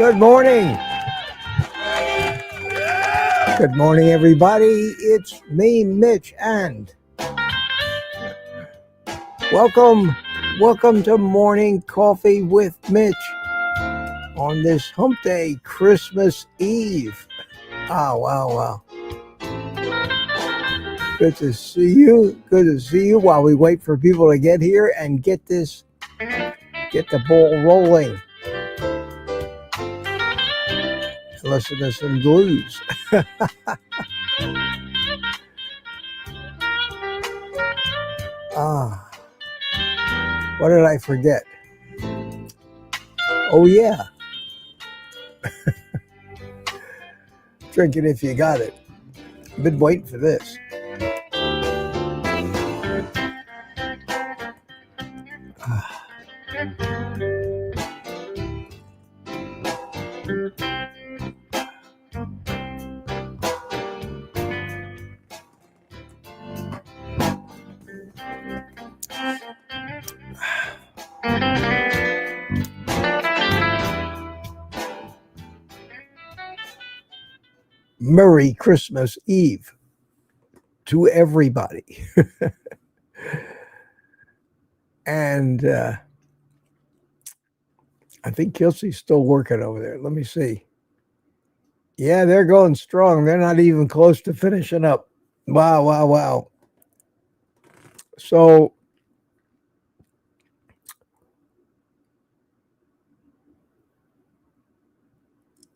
Good morning. Good morning, everybody. It's me, Mitch, and welcome to Morning Coffee with Mitch on this hump day, Christmas Eve. Wow. Good to see you. Good to see you while we wait for people to get here and get the ball rolling. Listen to some blues. What did I forget? Oh, yeah. Drink it if you got it. I've been waiting for this. Merry Christmas Eve to everybody. And I think Kelsey's still working over there. Let me see. Yeah, they're going strong. They're not even close to finishing up. Wow. So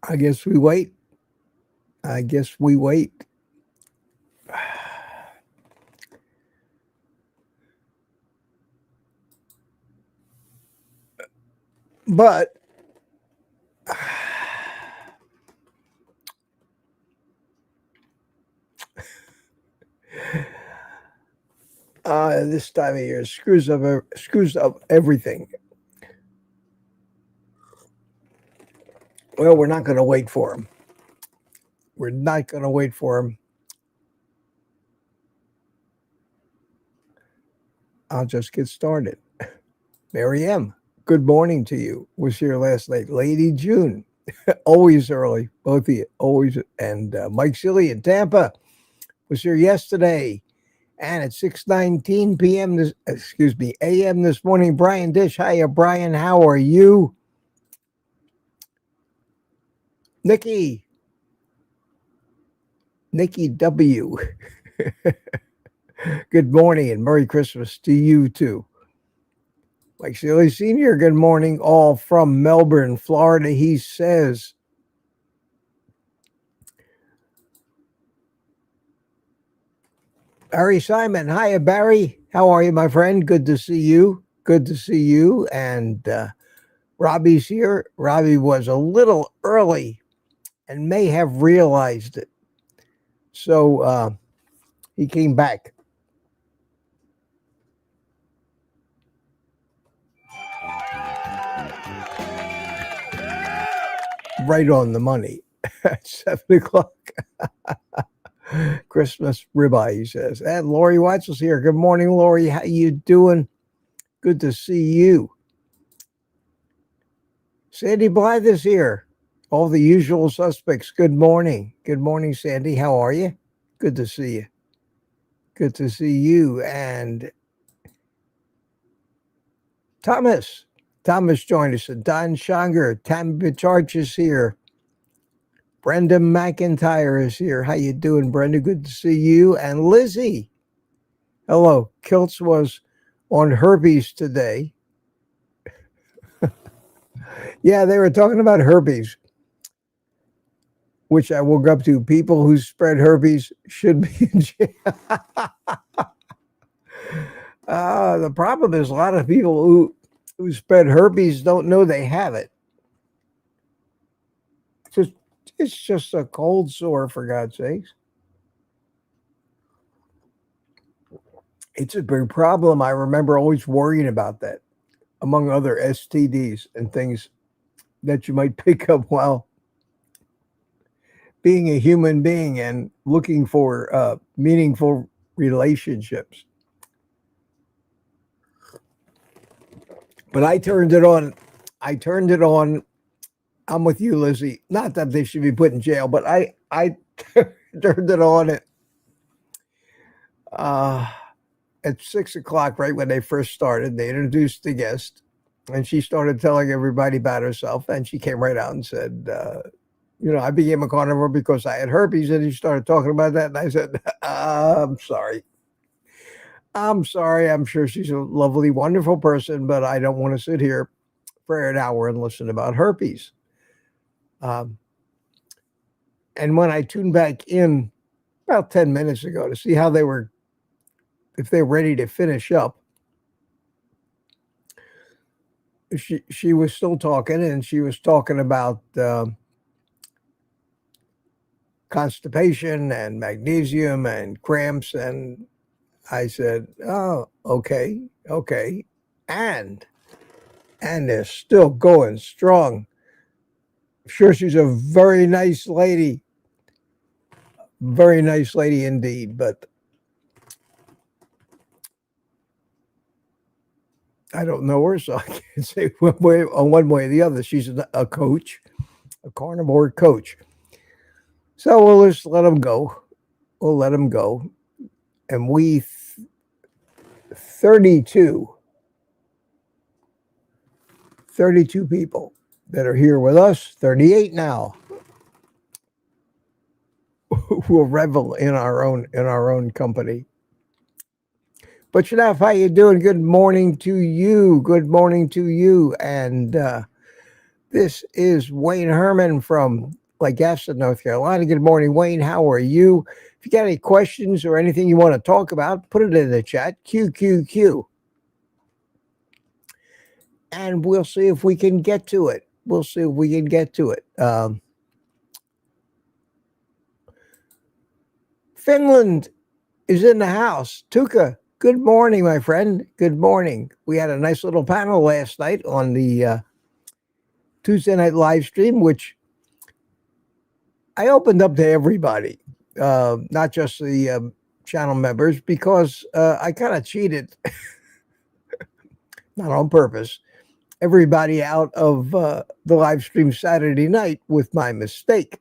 I guess we wait. But this time of year screws up everything. Well, we're not going to wait for him. I'll just get started. Mary M., good morning to you. Was here last night. Lady June, always early, both of you, always. And Mike Silly in Tampa was here yesterday. And at 6:19 p.m. a.m. this morning, Brian Dish. Hiya, Brian. How are you? Nikki W. Good morning and Merry Christmas to you too. Mike Silly Sr., good morning, all from Melbourne, Florida. He says, Barry Simon. Hiya, Barry. How are you, my friend? Good to see you. And Robbie's here. Robbie was a little early and may have realized it. So he came back. Right on the money at 7 o'clock. Christmas ribeye, he says. And Lori Watts is here. Good morning, Lori. How you doing? Good to see you. Sandy Blythe is here. All the usual suspects. Good morning. Good morning, Sandy. How are you? Good to see you. Good to see you. And Thomas joined us. And Don Schonger. Tammy Charge is here. Brenda McIntyre is here. How you doing, Brenda? Good to see you. And Lizzie. Hello. Kiltz was on herpes today. Yeah, they were talking about herpes, which I woke up to. People who spread herpes should be in jail. The problem is a lot of people who spread herpes don't know they have it. It's just a cold sore, for God's sakes. It's a big problem. I remember always worrying about that, among other STDs and things that you might pick up while being a human being and looking for meaningful relationships. But I turned it on I'm with you, Lizzie. Not that they should be put in jail, but I turned it on at 6 o'clock, right when they first started. They introduced the guest, and she started telling everybody about herself. And she came right out and said, I became a carnivore because I had herpes. And she started talking about that. And I said, I'm sorry. I'm sorry. I'm sure she's a lovely, wonderful person, but I don't want to sit here for an hour and listen about herpes. And when I tuned back in about 10 minutes ago to see how they were, if they're ready to finish up, she was still talking, and she was talking about constipation and magnesium and cramps. And I said, oh, okay. And they're still going strong. Sure, she's a very nice lady. Very nice lady indeed. But I don't know her, so I can't say one way or the other. She's a coach, a carnivore coach. So we'll just let them go. We'll let them go. And we 32 people that are here with us, 38 now, who will revel in our own company. But Shanaf, how you doing? Good morning to you. Good morning to you. And this is Wayne Herman from Lancaster, North Carolina. Good morning, Wayne. How are you? If you got any questions or anything you want to talk about, put it in the chat. QQQ. And we'll see if we can get to it. Finland is in the house. Tuka, good morning, my friend. Good morning. We had a nice little panel last night on the Tuesday night live stream, which I opened up to everybody, not just the channel members, because I kind of cheated, not on purpose, everybody out of the live stream Saturday night with my mistake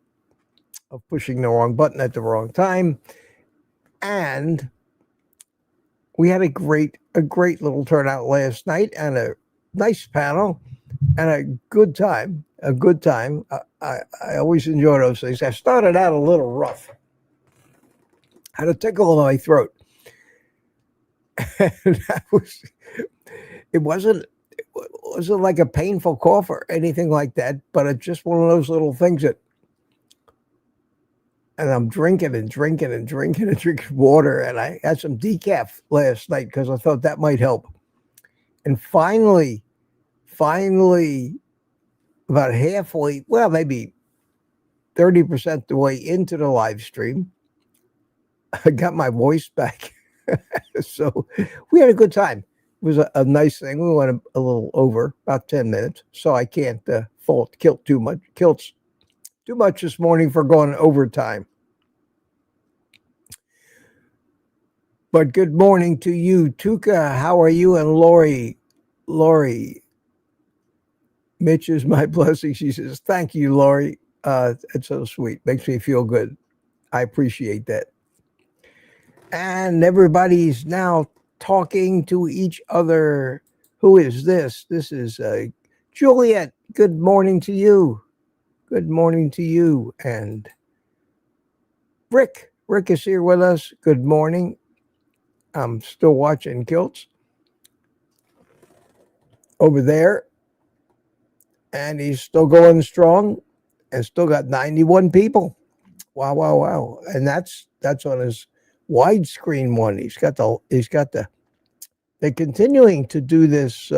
of pushing the wrong button at the wrong time. And we had a great little turnout last night, and a nice panel, and a good time. I always enjoy those things. I started out a little rough. Had a tickle in my throat. And it wasn't like a painful cough or anything like that, but it's just one of those little things that, and I'm drinking water, and I had some decaf last night because I thought that might help. And finally, about halfway, well, maybe 30% the way into the live stream, I got my voice back. So we had a good time. It was a nice thing. We went a little over, about 10 minutes. So I can't fault Kilt too much this morning for going overtime. But good morning to you, Tuka. How are you? And Lori, Mitch is my blessing. She says, thank you, Lori. It's so sweet. Makes me feel good. I appreciate that. And everybody's now talking to each other. Who is this? This is Juliet. Good morning to you. Good morning to you. And Rick is here with us. Good morning. I'm still watching Kilts over there, and he's still going strong, and still got 91 people. Wow. And that's on his widescreen one. They're continuing to do this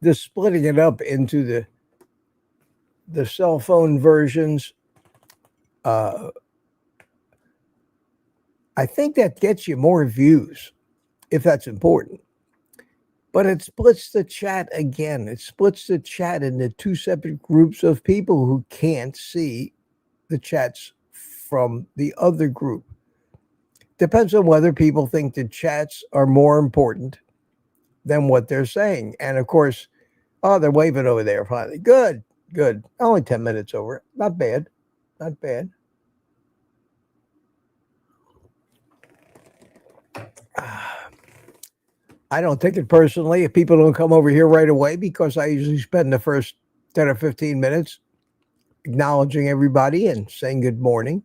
this splitting it up into the cell phone versions. I think that gets you more views, if that's important. But it splits the chat again. It splits the chat into two separate groups of people who can't see the chats from the other group. Depends on whether people think the chats are more important than what they're saying. And of course, Oh, they're waving over there finally. Good, good. Only 10 minutes over. Not bad. Not bad. I don't take it personally if people don't come over here right away because I usually spend the first 10 or 15 minutes acknowledging everybody and saying good morning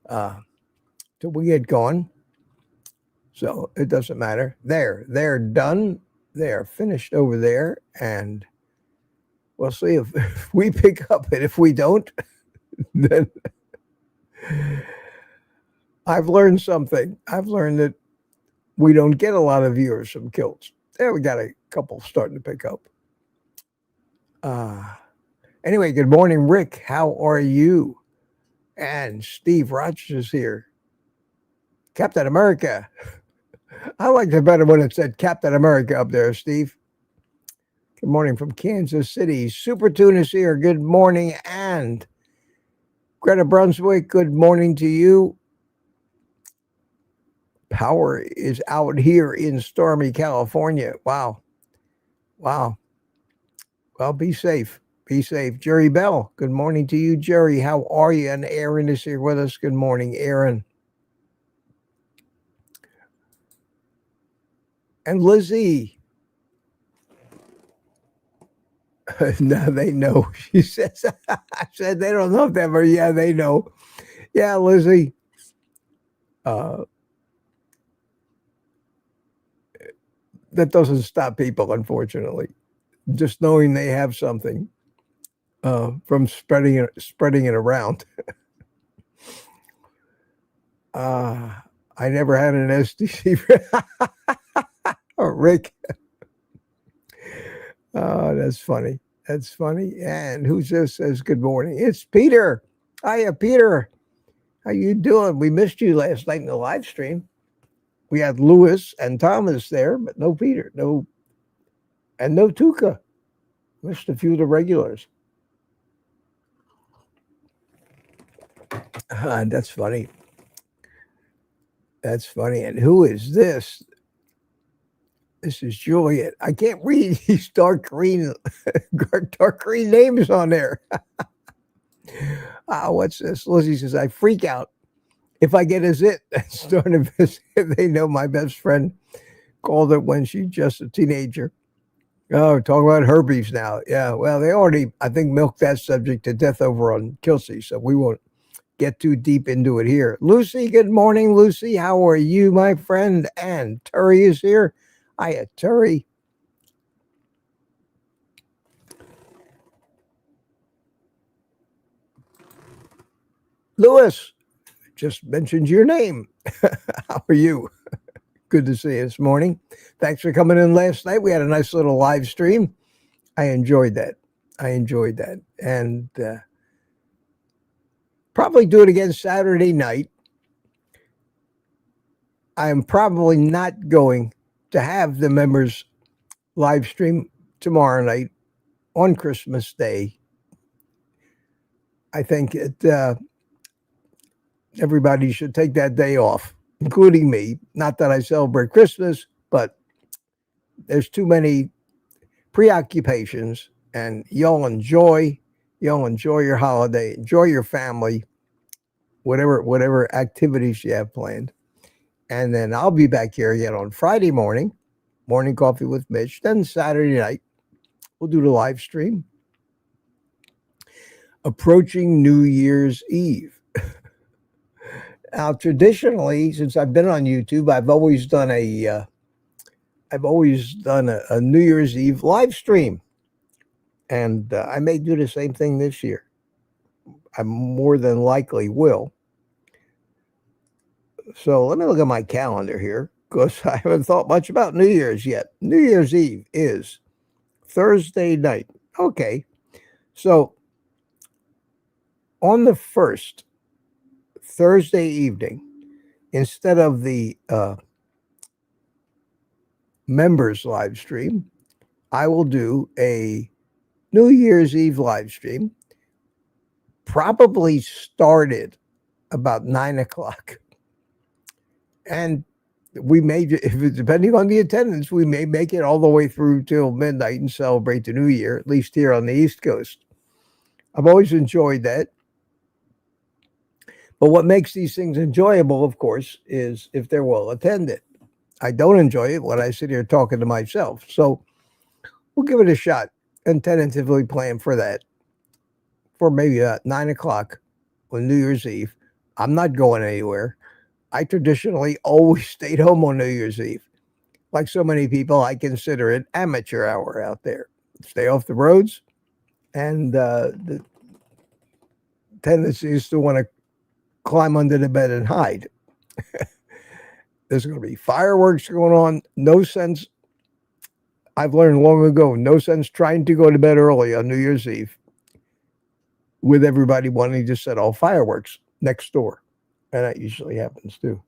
till we get going. So it doesn't matter. They're done. They're finished over there. And we'll see if we pick up. And if we don't, then I've learned something. I've learned that we don't get a lot of viewers from kilts. There, we got a couple starting to pick up. Anyway, good morning, Rick. How are you? And Steve Rogers is here. Captain America. I liked it better when it said Captain America up there, Steve. Good morning from Kansas City. Super Tune is here. Good morning. And Greta Brunswick, good morning to you. Power is out here in stormy California. Wow. Wow. Well, be safe. Be safe. Jerry Bell, good morning to you, Jerry. How are you? And Aaron is here with us. Good morning, Aaron. And Lizzie. Now they know. She says, I said they don't know them, or yeah, they know. Yeah, Lizzie. That doesn't stop people, unfortunately. Just knowing they have something from spreading it around. I never had an STC. Oh, Rick. Oh, that's funny. That's funny. And who just says good morning? It's Peter. Hiya, Peter. How you doing? We missed you last night in the live stream. We had Lewis and Thomas there, but no Peter, no Tuca. Missed a few of the regulars. That's funny. That's funny. And who is this? This is Juliet. I can't read these dark green names on there. What's this? Lizzie says, I freak out if I get a zit and start to visit. They know my best friend called it when she's just a teenager. Oh, talking about herpes now. Yeah, well, they already, I think, milked that subject to death over on Kelsey, so we won't get too deep into it here. Lucy, good morning, Lucy. How are you, my friend? And Terry is here. Hiya, Terry. Lewis, just mentioned your name. How are you? Good to see you this morning. Thanks for coming in last night. We had a nice little live stream. I enjoyed that. And probably do it again Saturday night. I am probably not going to have the members live stream tomorrow night on Christmas Day. I think everybody should take that day off, including me. Not that I celebrate Christmas, but there's too many preoccupations, and y'all enjoy your holiday, enjoy your family, whatever activities you have planned. And then I'll be back here again on Friday morning coffee with Mitch. Then Saturday night, we'll do the live stream. Approaching New Year's Eve. Now, traditionally, since I've been on YouTube, I've always done a New Year's Eve live stream, and I may do the same thing this year. I more than likely will. So let me look at my calendar here, because I haven't thought much about New Year's yet. New Year's Eve is Thursday night. Okay, so on the 1st, Thursday evening, instead of the members live stream, I will do a New Year's Eve live stream, probably started about 9 o'clock. And we may, if it's depending on the attendance, we may make it all the way through till midnight and celebrate the New Year, at least here on the East Coast. I've always enjoyed that. But what makes these things enjoyable, of course, is if they're well attended. I don't enjoy it when I sit here talking to myself. So we'll give it a shot and tentatively plan for that for maybe 9 o'clock on New Year's Eve. I'm not going anywhere. I traditionally always stayed home on New Year's Eve. Like so many people, I consider it amateur hour out there. Stay off the roads, and the tendency is to want to climb under the bed and hide. There's going to be fireworks going on. No sense. I've learned long ago, no sense trying to go to bed early on New Year's Eve with everybody wanting to set off fireworks next door. And that usually happens too.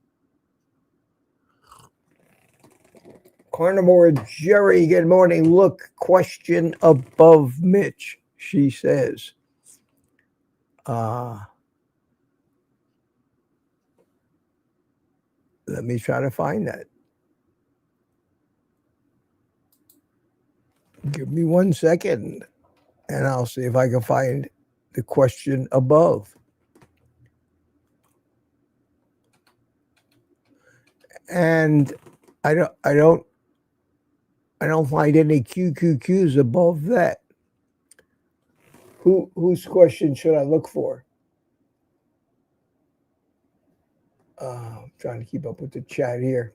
Carnivore Jerry, good morning. Look, question above Mitch, she says. Let me try to find that. Give me 1 second, and I'll see if I can find the question above. And I don't find any QQQs above that. Whose question should I look for? I'm trying to keep up with the chat here.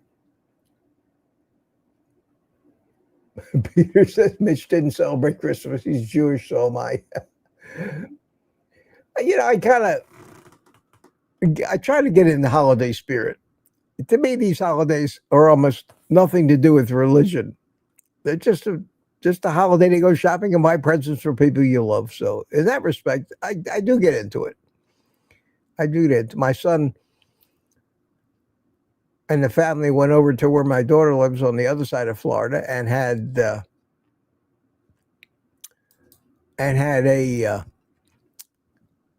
Peter says Mitch didn't celebrate Christmas. He's Jewish, so am I. I try to get in the holiday spirit. To me, these holidays are almost nothing to do with religion. They're just a holiday to go shopping and buy presents for people you love. So in that respect, I do get into it. I do get into my son and the family went over to where my daughter lives on the other side of Florida and had a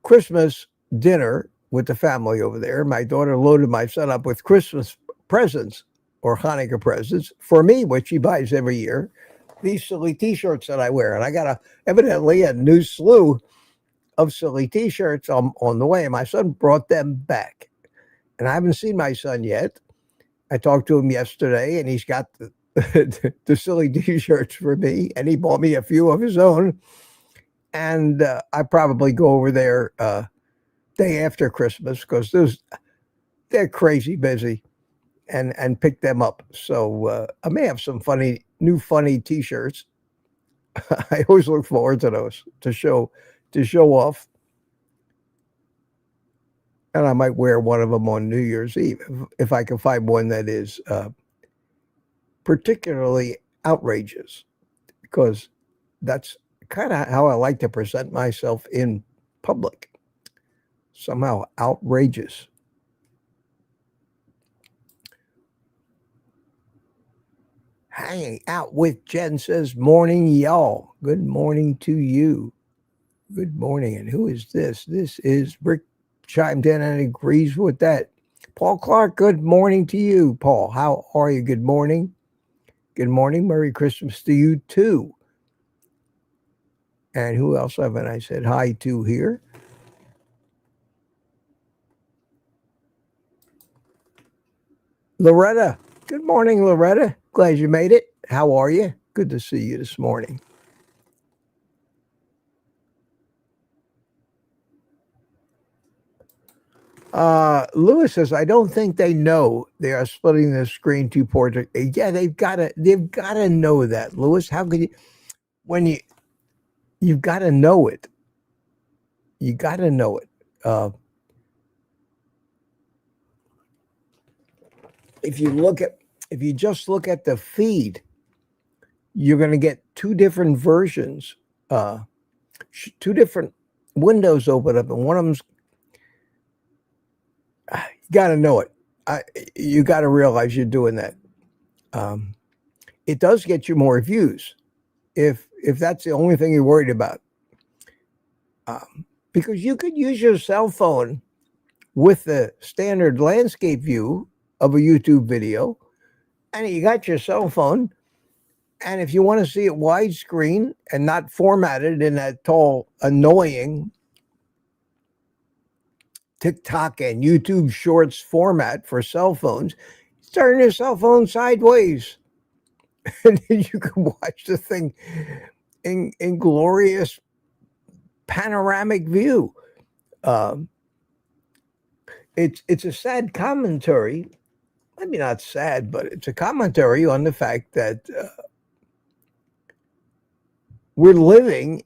Christmas dinner with the family over there. My daughter loaded my son up with Christmas presents or Hanukkah presents for me, which she buys every year. These silly T-shirts that I wear, and I got evidently a new slew of silly T-shirts on the way. My son brought them back, and I haven't seen my son yet. I talked to him yesterday, and he's got the silly T-shirts for me, and he bought me a few of his own. And I probably go over there day after Christmas because they're crazy busy, and pick them up. So I may have some new funny T-shirts. I always look forward to those to show off. And I might wear one of them on New Year's Eve if I can find one that is particularly outrageous, because that's kind of how I like to present myself in public. Somehow outrageous. Hanging out with Jen says, morning, y'all. Good morning to you. Good morning. And who is this? This is Rick. Chimed in and agrees with that. Paul Clark, good morning to you, Paul. How are you? Good morning. Good morning. Merry Christmas to you, too. And who else haven't I said hi to here? Loretta. Good morning, Loretta. Glad you made it. How are you? Good to see you this morning. Lewis says, I don't think they know they are splitting the screen to portrait. Yeah, they've got to know that, Lewis. How could you've got to know it. You got to know it. If you just look at the feed, you're going to get two different versions, two different windows open up, and one of them's you got to know it. You got to realize you're doing that. It does get you more views if that's the only thing you're worried about. Because you could use your cell phone with the standard landscape view of a YouTube video, and you got your cell phone. And if you want to see it widescreen and not formatted in that tall, annoying TikTok and YouTube Shorts format for cell phones, turn your cell phone sideways. And then you can watch the thing in glorious panoramic view. It's a sad commentary. Maybe not sad, but it's a commentary on the fact that we're living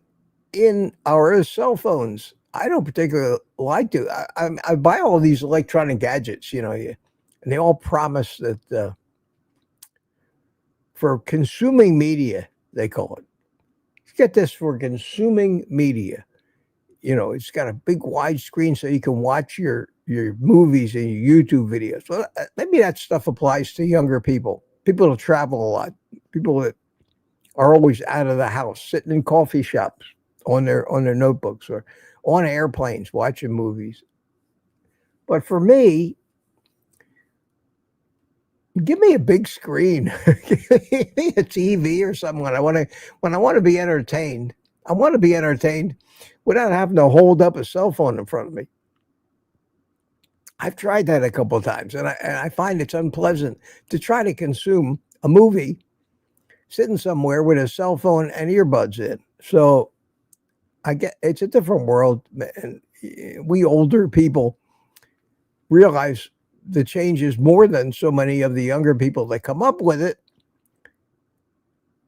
in our cell phones. I don't particularly like to. I buy all these electronic gadgets, and they all promise that for consuming media, they call it. Get this, for consuming media. It's got a big wide screen so you can watch your movies and your YouTube videos. Well, maybe that stuff applies to younger people that travel a lot, people that are always out of the house, sitting in coffee shops on their notebooks or on airplanes watching movies. But for me, give me a big screen, give me a TV or something when I want to be entertained. I want to be entertained without having to hold up a cell phone in front of me. I've tried that a couple of times, and I find it's unpleasant to try to consume a movie sitting somewhere with a cell phone and earbuds in. So I get it's a different world, and we older people realize the changes more than so many of the younger people that come up with it,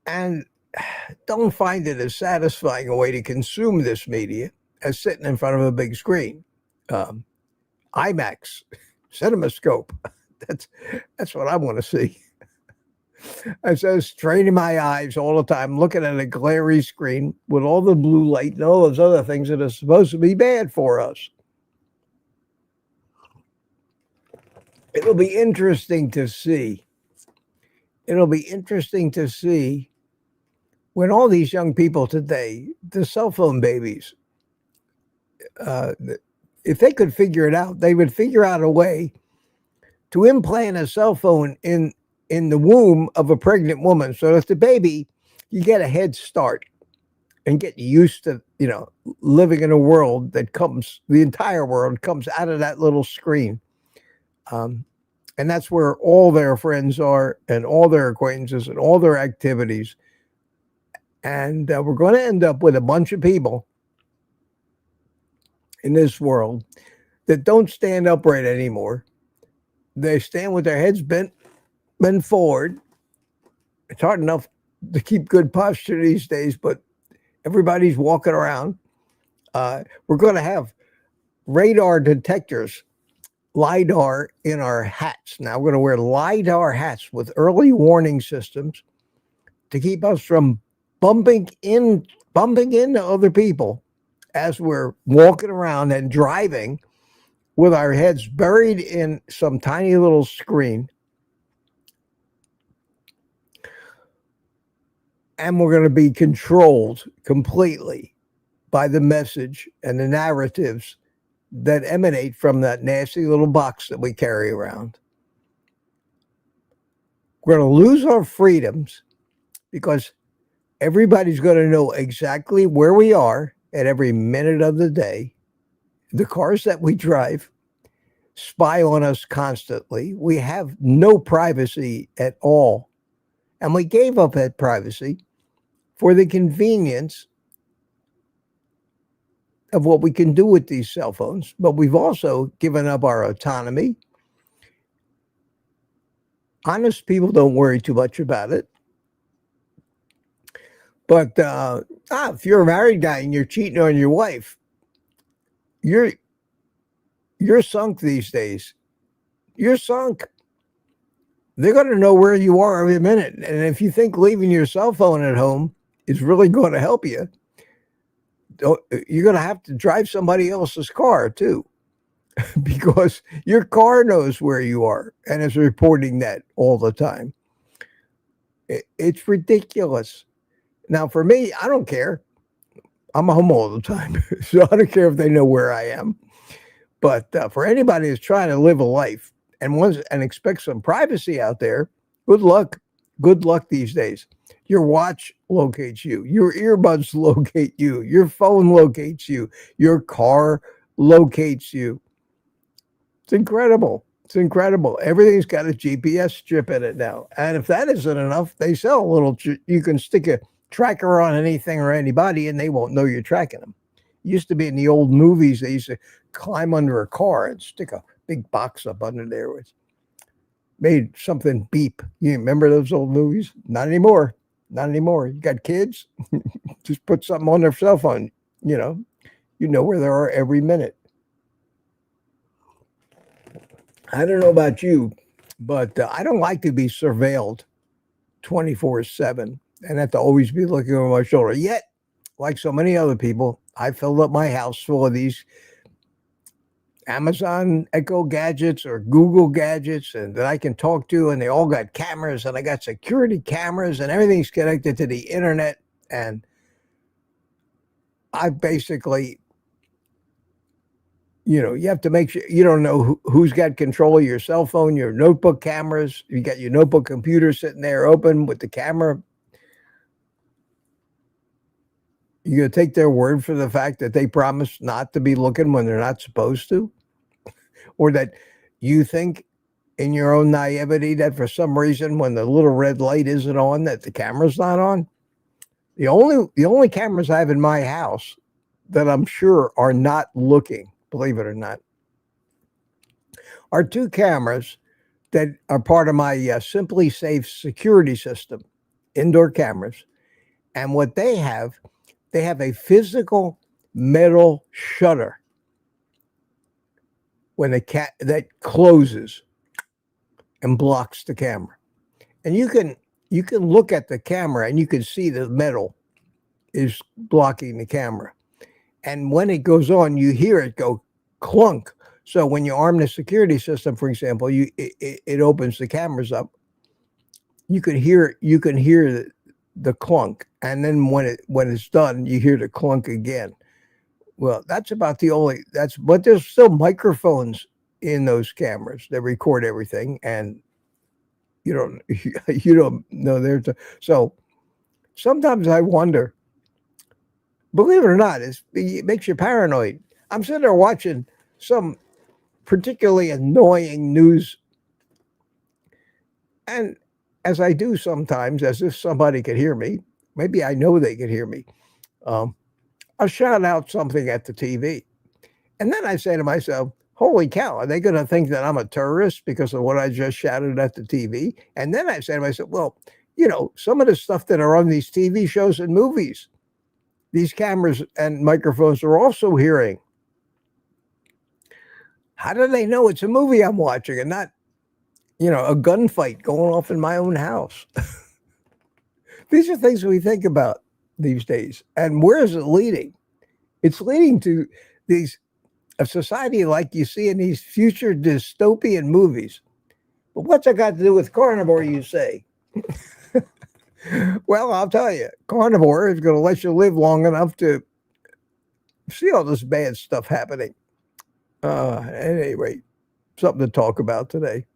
and don't find it as satisfying a way to consume this media as sitting in front of a big screen. IMAX, CinemaScope. That's what I want to see. I says straining my eyes all the time, looking at a glary screen with all the blue light and all those other things that are supposed to be bad for us. It'll be interesting to see. It'll be interesting to see when all these young people today, the cell phone babies, if they could figure it out, they would figure out a way to implant a cell phone in the womb of a pregnant woman. So if the baby, you get a head start and get used to, living in a world that the entire world comes out of that little screen. And that's where all their friends are and all their acquaintances and all their activities. And we're going to end up with a bunch of people in this world that don't stand upright anymore. They stand with their heads bent forward. It's hard enough to keep good posture these days, but everybody's walking around. We're going to have radar detectors, LiDAR, in our hats. Now we're going to wear LiDAR hats with early warning systems to keep us from bumping into other people as we're walking around and driving with our heads buried in some tiny little screen. And we're going to be controlled completely by the message and the narratives that emanate from that nasty little box that we carry around. We're going to lose our freedoms because everybody's going to know exactly where we are at every minute of the day. The cars that we drive spy on us constantly. We have no privacy at all. And we gave up that privacy for the convenience of what we can do with these cell phones. But we've also given up our autonomy. Honest people don't worry too much about it. But if you're a married guy and you're cheating on your wife, you're sunk these days. You're sunk. They're going to know where you are every minute. And if you think leaving your cell phone at home is really going to help you, you're going to have to drive somebody else's car too, because your car knows where you are and is reporting that all the time. It's ridiculous. Now, for me, I don't care. I'm home all the time, so I don't care if they know where I am. But for anybody who's trying to live a life and expects some privacy out there, Good luck. Good luck these days. Your watch locates you. Your earbuds locate you. Your phone locates you. Your car locates you. It's incredible. It's incredible. Everything's got a GPS chip in it now. And if that isn't enough, they sell a little, you can stick a tracker on anything or anybody and they won't know you're tracking them. It used to be in the old movies, they used to climb under a car and stick a big box up under there. Which made something beep. You remember those old movies? Not anymore. Not anymore. You got kids? Just put something on their cell phone. You know where they are every minute. I don't know about you, but I don't like to be surveilled 24/7 and have to always be looking over my shoulder. Yet, like so many other people, I filled up my house full of these Amazon Echo gadgets or Google gadgets and that I can talk to, and they all got cameras, and I got security cameras, and everything's connected to the internet. And I basically, you have to make sure you don't know who's got control of your cell phone, your notebook cameras. You got your notebook computer sitting there open with the camera. You're going to take their word for the fact that they promise not to be looking when they're not supposed to? Or that you think in your own naivety that for some reason when the little red light isn't on, that the camera's not on? The only cameras I have in my house that I'm sure are not looking, believe it or not, are two cameras that are part of my Simply Safe security system, indoor cameras. And what they have a physical metal shutter when that closes and blocks the camera. And you can look at the camera and you can see the metal is blocking the camera. And when it goes on, you hear it go clunk. So when you arm the security system, for example, it opens the cameras up. You can hear the clunk, and then when it's done, you hear the clunk again. Well, that's about the only but there's still microphones in those cameras that record everything, and you don't know there's so sometimes I wonder, believe it or not, it makes you paranoid. I'm sitting there watching some particularly annoying news, and as I do sometimes, as if somebody could hear me, maybe I know they could hear me, I'll shout out something at the TV. And then I say to myself, holy cow, are they going to think that I'm a terrorist because of what I just shouted at the TV? And then I say to myself, well, some of the stuff that are on these TV shows and movies, these cameras and microphones are also hearing. How do they know it's a movie I'm watching and not, a gunfight going off in my own house? These are things we think about these days. And where is it leading? It's leading to a society like you see in these future dystopian movies. But what's that got to do with carnivore, you say? Well, I'll tell you, carnivore is going to let you live long enough to see all this bad stuff happening. At any rate, something to talk about today.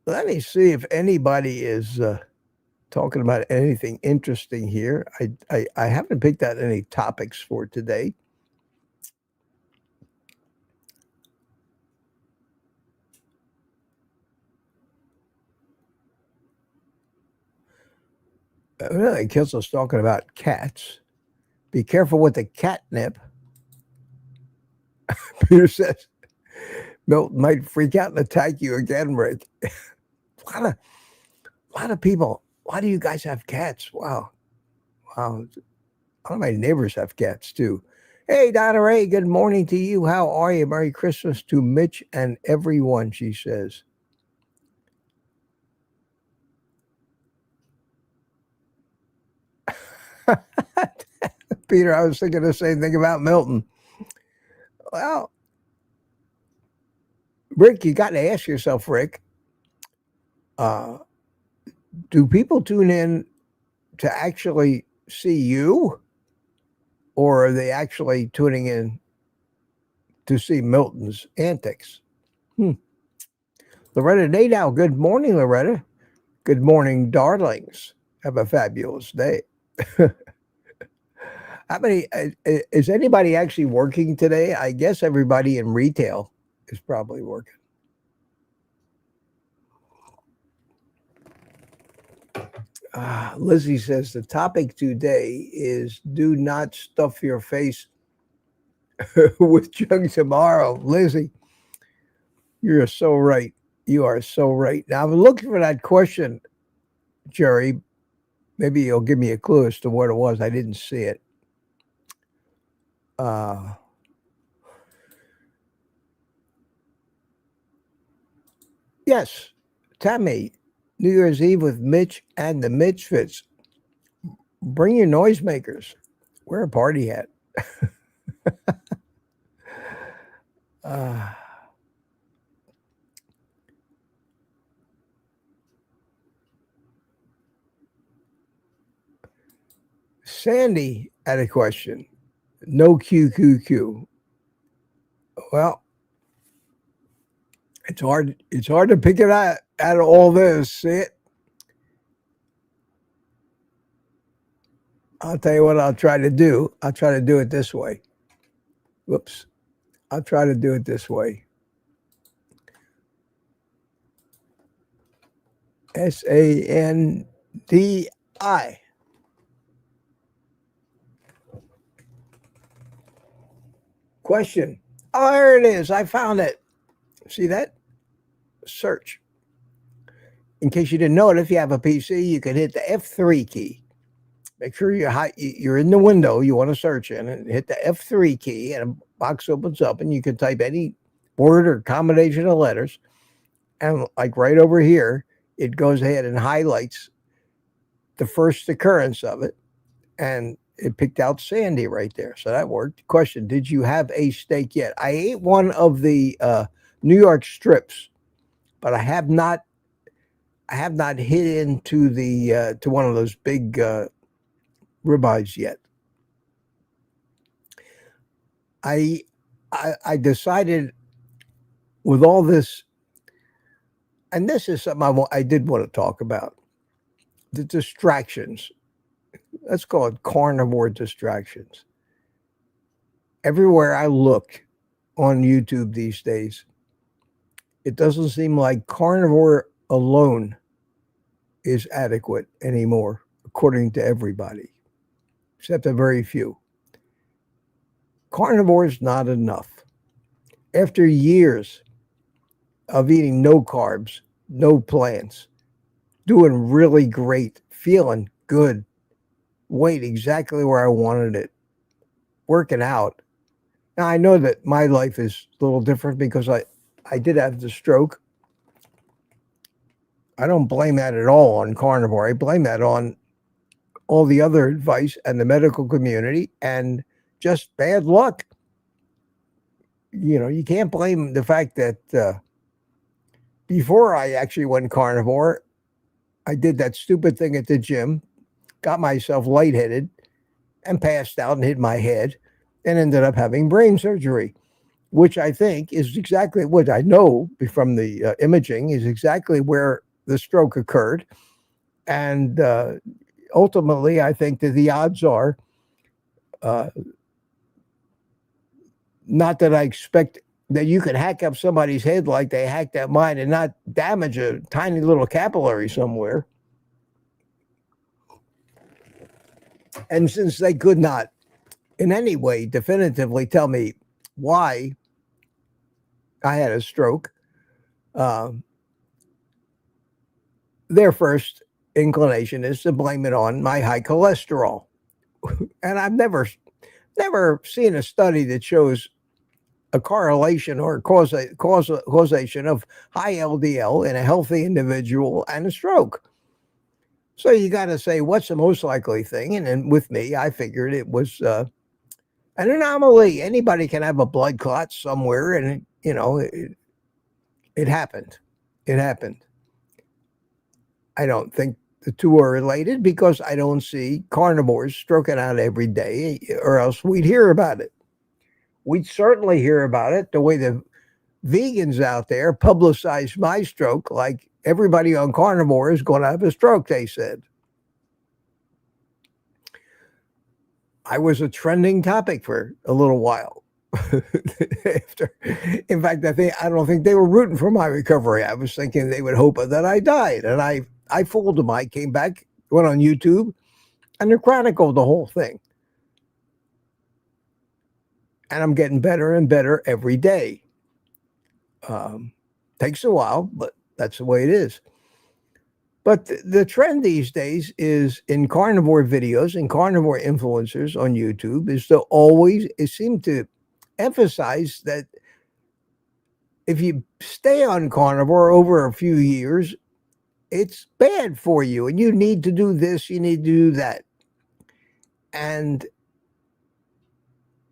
Let me see if anybody is talking about anything interesting here. I haven't picked out any topics for today. Really, Kitzel's talking about cats. Be careful with the catnip. Peter says, Milton might freak out and attack you again, Rick. A lot of people. Why do you guys have cats? Wow. A lot of my neighbors have cats too. Hey, Donna Ray, good morning to you. How are you? Merry Christmas to Mitch and everyone, she says. Peter, I was thinking the same thing about Milton. Well, Rick, you got to ask yourself, Rick, do people tune in to actually see you, or are they actually tuning in to see Milton's antics? Loretta Nadeau, good morning, Loretta. Good morning, darlings. Have a fabulous day. How many is anybody actually working today? I guess everybody in retail is probably working. Lizzie says the topic today is do not stuff your face with junk tomorrow. Lizzie, you're so right. You are so right. Now I'm looking for that question, Jerry. Maybe you'll give me a clue as to what it was. I didn't see it. Yes, Tammy, New Year's Eve with Mitch and the Misfits. Bring your noisemakers. Wear a party hat. Sandy had a question. No QQQ. Well, it's hard to pick it out of all this. See it? I'll tell you what I'll try to do. I'll try to do it this way. Whoops. I'll try to do it this way. SANDI. Question. Oh, there it is. I found it. See that? Search. In case you didn't know it, if you have a PC, you can hit the F3 key. Make sure you're in the window you want to search in and hit the F3 key, and a box opens up and you can type any word or combination of letters. And like right over here, it goes ahead and highlights the first occurrence of it. And it picked out Sandy right there. So that worked. Question, did you have a steak yet? I ate one of the New York strips, but I have not hit into the to one of those big ribeyes yet. I decided with all this, and this is something I did want to talk about, the distractions. Let's call it carnivore distractions. Everywhere I look on YouTube these days, it doesn't seem like carnivore alone is adequate anymore, according to everybody, except a very few. Carnivore is not enough. After years of eating no carbs, no plants, doing really great, feeling good, weight exactly where I wanted it, working out. Now, I know that my life is a little different because I did have the stroke. I don't blame that at all on carnivore. I blame that on all the other advice and the medical community and just bad luck. You know, you can't blame the fact that before I actually went carnivore, I did that stupid thing at the gym, got myself lightheaded and passed out and hit my head and ended up having brain surgery, which I think is exactly what I know from the imaging is exactly where the stroke occurred. And ultimately, I think that the odds are not that I expect that you can hack up somebody's head like they hacked at mine and not damage a tiny little capillary somewhere. And since they could not in any way definitively tell me why I had a stroke, their first inclination is to blame it on my high cholesterol. And I've never seen a study that shows a correlation or causation of high LDL in a healthy individual and a stroke. So you got to say, what's the most likely thing? And then with me, I figured it was an anomaly. Anybody can have a blood clot somewhere, and it happened. It happened. I don't think the two are related because I don't see carnivores stroking out every day, or else we'd hear about it. We'd certainly hear about it the way the vegans out there publicized my stroke like everybody on Carnivore is going to have a stroke, they said. I was a trending topic for a little while. In fact, I don't think they were rooting for my recovery. I was thinking they would hope that I died. And I fooled them. I came back, went on YouTube, and I chronicled the whole thing. And I'm getting better and better every day. Takes a while, but that's the way it is. But the trend these days is in carnivore videos and carnivore influencers on YouTube is to always seem to emphasize that if you stay on carnivore over a few years, it's bad for you and you need to do this, you need to do that. And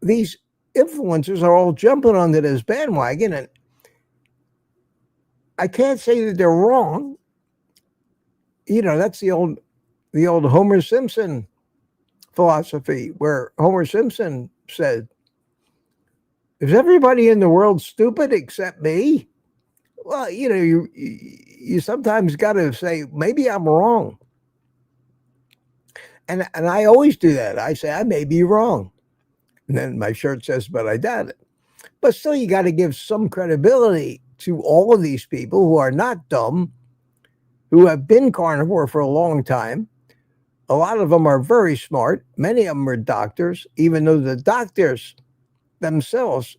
these influencers are all jumping onto this bandwagon, and I can't say that they're wrong. You know, that's the old Homer Simpson philosophy, where Homer Simpson said, is everybody in the world stupid except me? Well, you know, you sometimes got to say, maybe I'm wrong. And I always do that. I say, I may be wrong. And then my shirt says, but I doubt it. But still, you got to give some credibility to all of these people who are not dumb, who have been carnivore for a long time. A lot of them are very smart. Many of them are doctors, even though the doctors themselves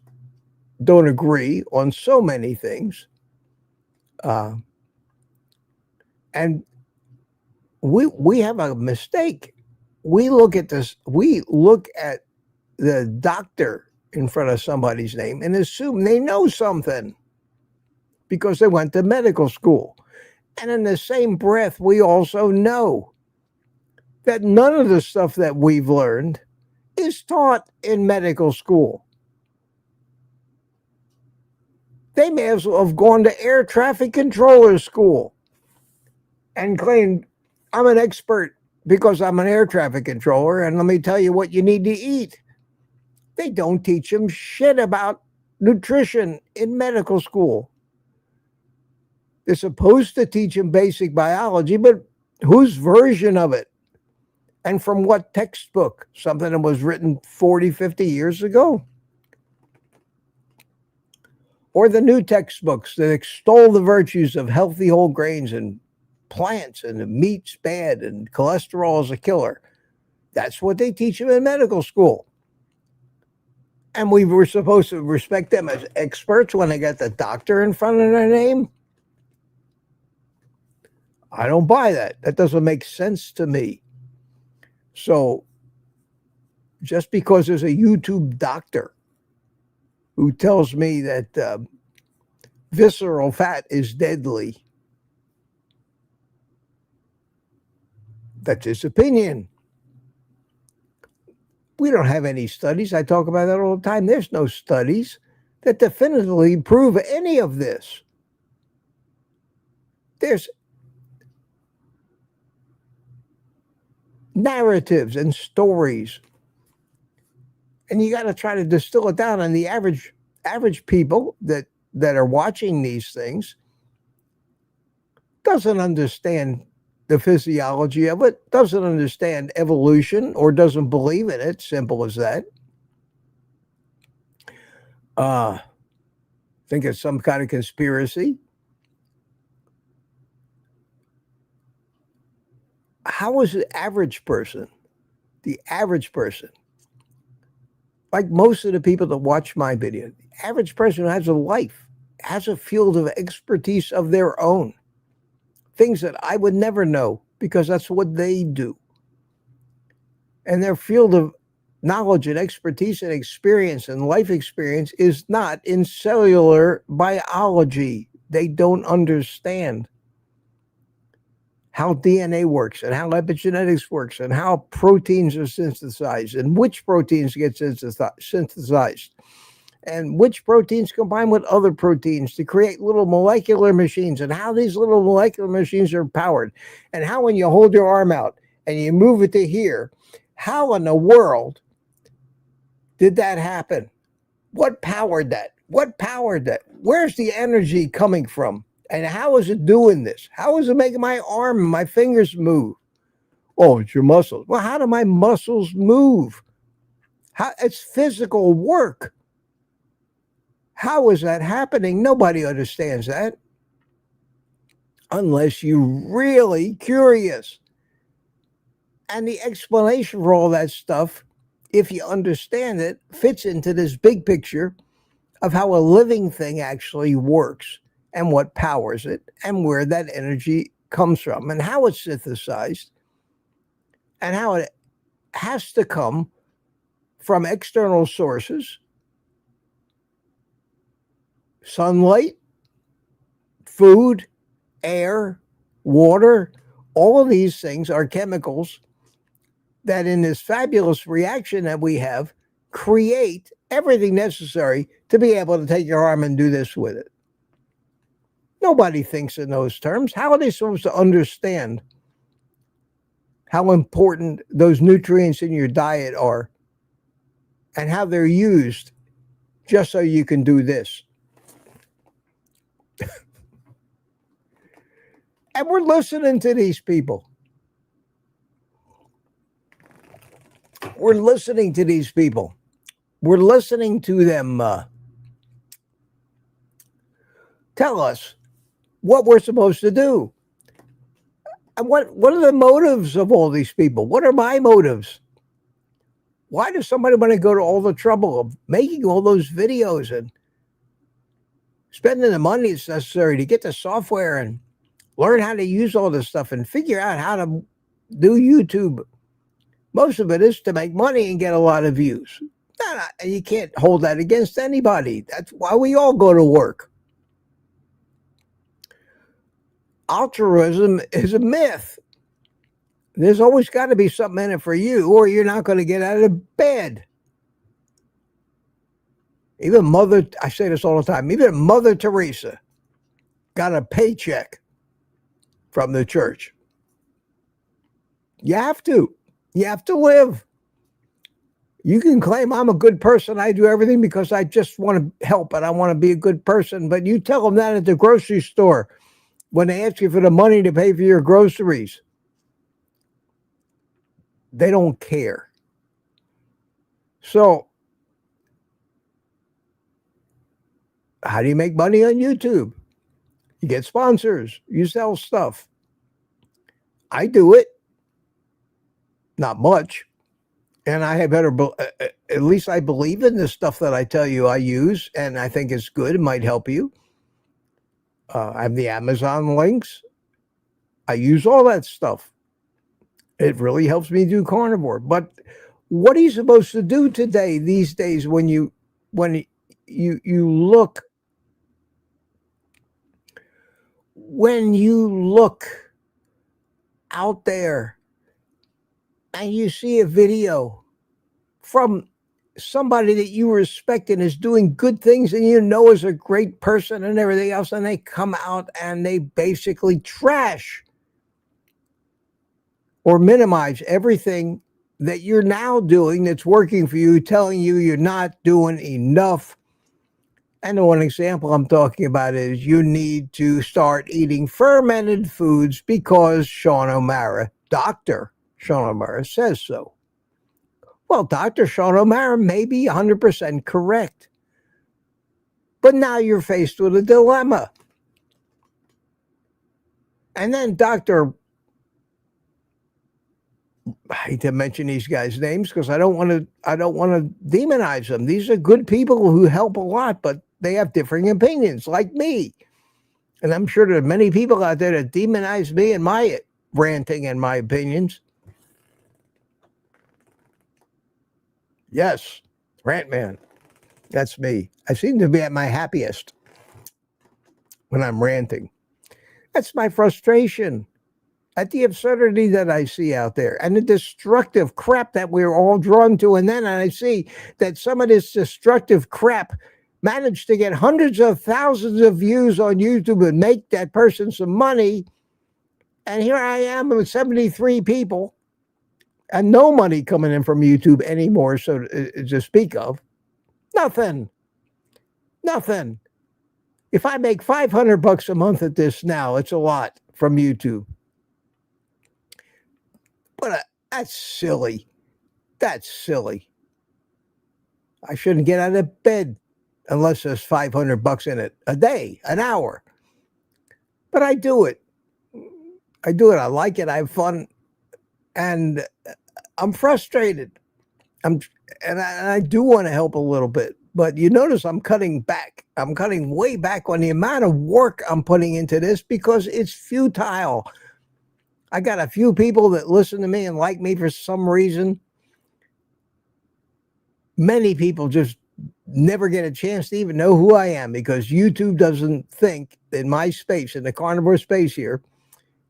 don't agree on so many things. And we have a mistake. We look at this, we look at the doctor in front of somebody's name and assume they know something because they went to medical school. And in the same breath, we also know that none of the stuff that we've learned is taught in medical school. They may as well have gone to air traffic controller school and claimed, I'm an expert because I'm an air traffic controller, and let me tell you what you need to eat. They don't teach them shit about nutrition in medical school. They're supposed to teach them basic biology, but whose version of it? And from what textbook? Something that was written 40, 50 years ago? Or the new textbooks that extol the virtues of healthy whole grains and plants, and the meat's bad and cholesterol is a killer. That's what they teach them in medical school. And we were supposed to respect them as experts when they got the doctor in front of their name? I don't buy that. That doesn't make sense to me. So just because there's a YouTube doctor who tells me that visceral fat is deadly, that's his opinion. We don't have any studies. I talk about that all the time. There's no studies that definitively prove any of this. There's narratives and stories, and you got to try to distill it down. And the average people that are watching these things doesn't understand the physiology of it, doesn't understand evolution, or doesn't believe in it. Simple as that. Think it's some kind of conspiracy. How is the average person, like most of the people that watch my video, the average person who has a life, has a field of expertise of their own, things that I would never know because that's what they do. And their field of knowledge and expertise and experience and life experience is not in cellular biology. They don't understand how DNA works and how epigenetics works and how proteins are synthesized and which proteins get synthesized and which proteins combine with other proteins to create little molecular machines, and how these little molecular machines are powered, and how when you hold your arm out and you move it to here, how in the world did that happen? What powered that? What powered that? Where's the energy coming from? And how is it doing this? How is it making my arm and my fingers move? Oh, it's your muscles. Well, how do my muscles move? It's physical work. How is that happening? Nobody understands that unless you're really curious. And the explanation for all that stuff, if you understand it, fits into this big picture of how a living thing actually works and what powers it and where that energy comes from and how it's synthesized and how it has to come from external sources, sunlight, food, air, water. All of these things are chemicals that in this fabulous reaction that we have create everything necessary to be able to take your arm and do this with it. Nobody thinks in those terms. How are they supposed to understand how important those nutrients in your diet are and how they're used just so you can do this? And we're listening to these people. We're listening to these people. We're listening to them tell us what we're supposed to do. And what are the motives of all these people? What are my motives? Why does somebody want to go to all the trouble of making all those videos and spending the money that's necessary to get the software and learn how to use all this stuff and figure out how to do YouTube? Most of it is to make money and get a lot of views. And you can't hold that against anybody. That's why we all go to work. Altruism is a myth. There's always got to be something in it for you, or you're not going to get out of bed. I say this all the time, even Mother Teresa got a paycheck from the church. You have to live. You can claim I'm a good person. I do everything because I just want to help and I want to be a good person. But you tell them that at the grocery store when they ask you for the money to pay for your groceries. They don't care. So, how do you make money on YouTube? You get sponsors. You sell stuff. I do it. Not much. And I have better, at least I believe in the stuff that I tell you I use, and I think it's good. It might help you. I have the Amazon links. I use all that stuff. It really helps me do carnivore. But what are you supposed to do today, these days, when you look out there and you see a video from somebody that you respect and is doing good things and you know is a great person and everything else, and they come out and they basically trash or minimize everything that you're now doing that's working for you, telling you you're not doing enough. And the one example I'm talking about is you need to start eating fermented foods because Dr. Sean O'Mara says so. Well, Dr. Sean O'Mara may be 100% correct. But now you're faced with a dilemma. And then I hate to mention these guys' names because I don't want to demonize them. These are good people who help a lot, but they have differing opinions, like me. And I'm sure there are many people out there that demonize me and my ranting and my opinions. Yes, Rant Man. That's me. I seem to be at my happiest when I'm ranting. That's my frustration at the absurdity that I see out there and the destructive crap that we're all drawn to. And then I see that some of this destructive crap managed to get hundreds of thousands of views on YouTube and make that person some money. And here I am with 73 people and no money coming in from YouTube anymore, so to speak of. Nothing. Nothing. If I make $500 a month at this now, it's a lot from YouTube. But that's silly. That's silly. I shouldn't get out of bed unless there's $500 in it a day, an hour. But I do it. I do it. I like it. I have fun. And I'm frustrated. And I do want to help a little bit. But you notice I'm cutting back. I'm cutting way back on the amount of work I'm putting into this because it's futile. I got a few people that listen to me and like me for some reason. Many people just never get a chance to even know who I am because YouTube doesn't think in my space, in the carnivore space here,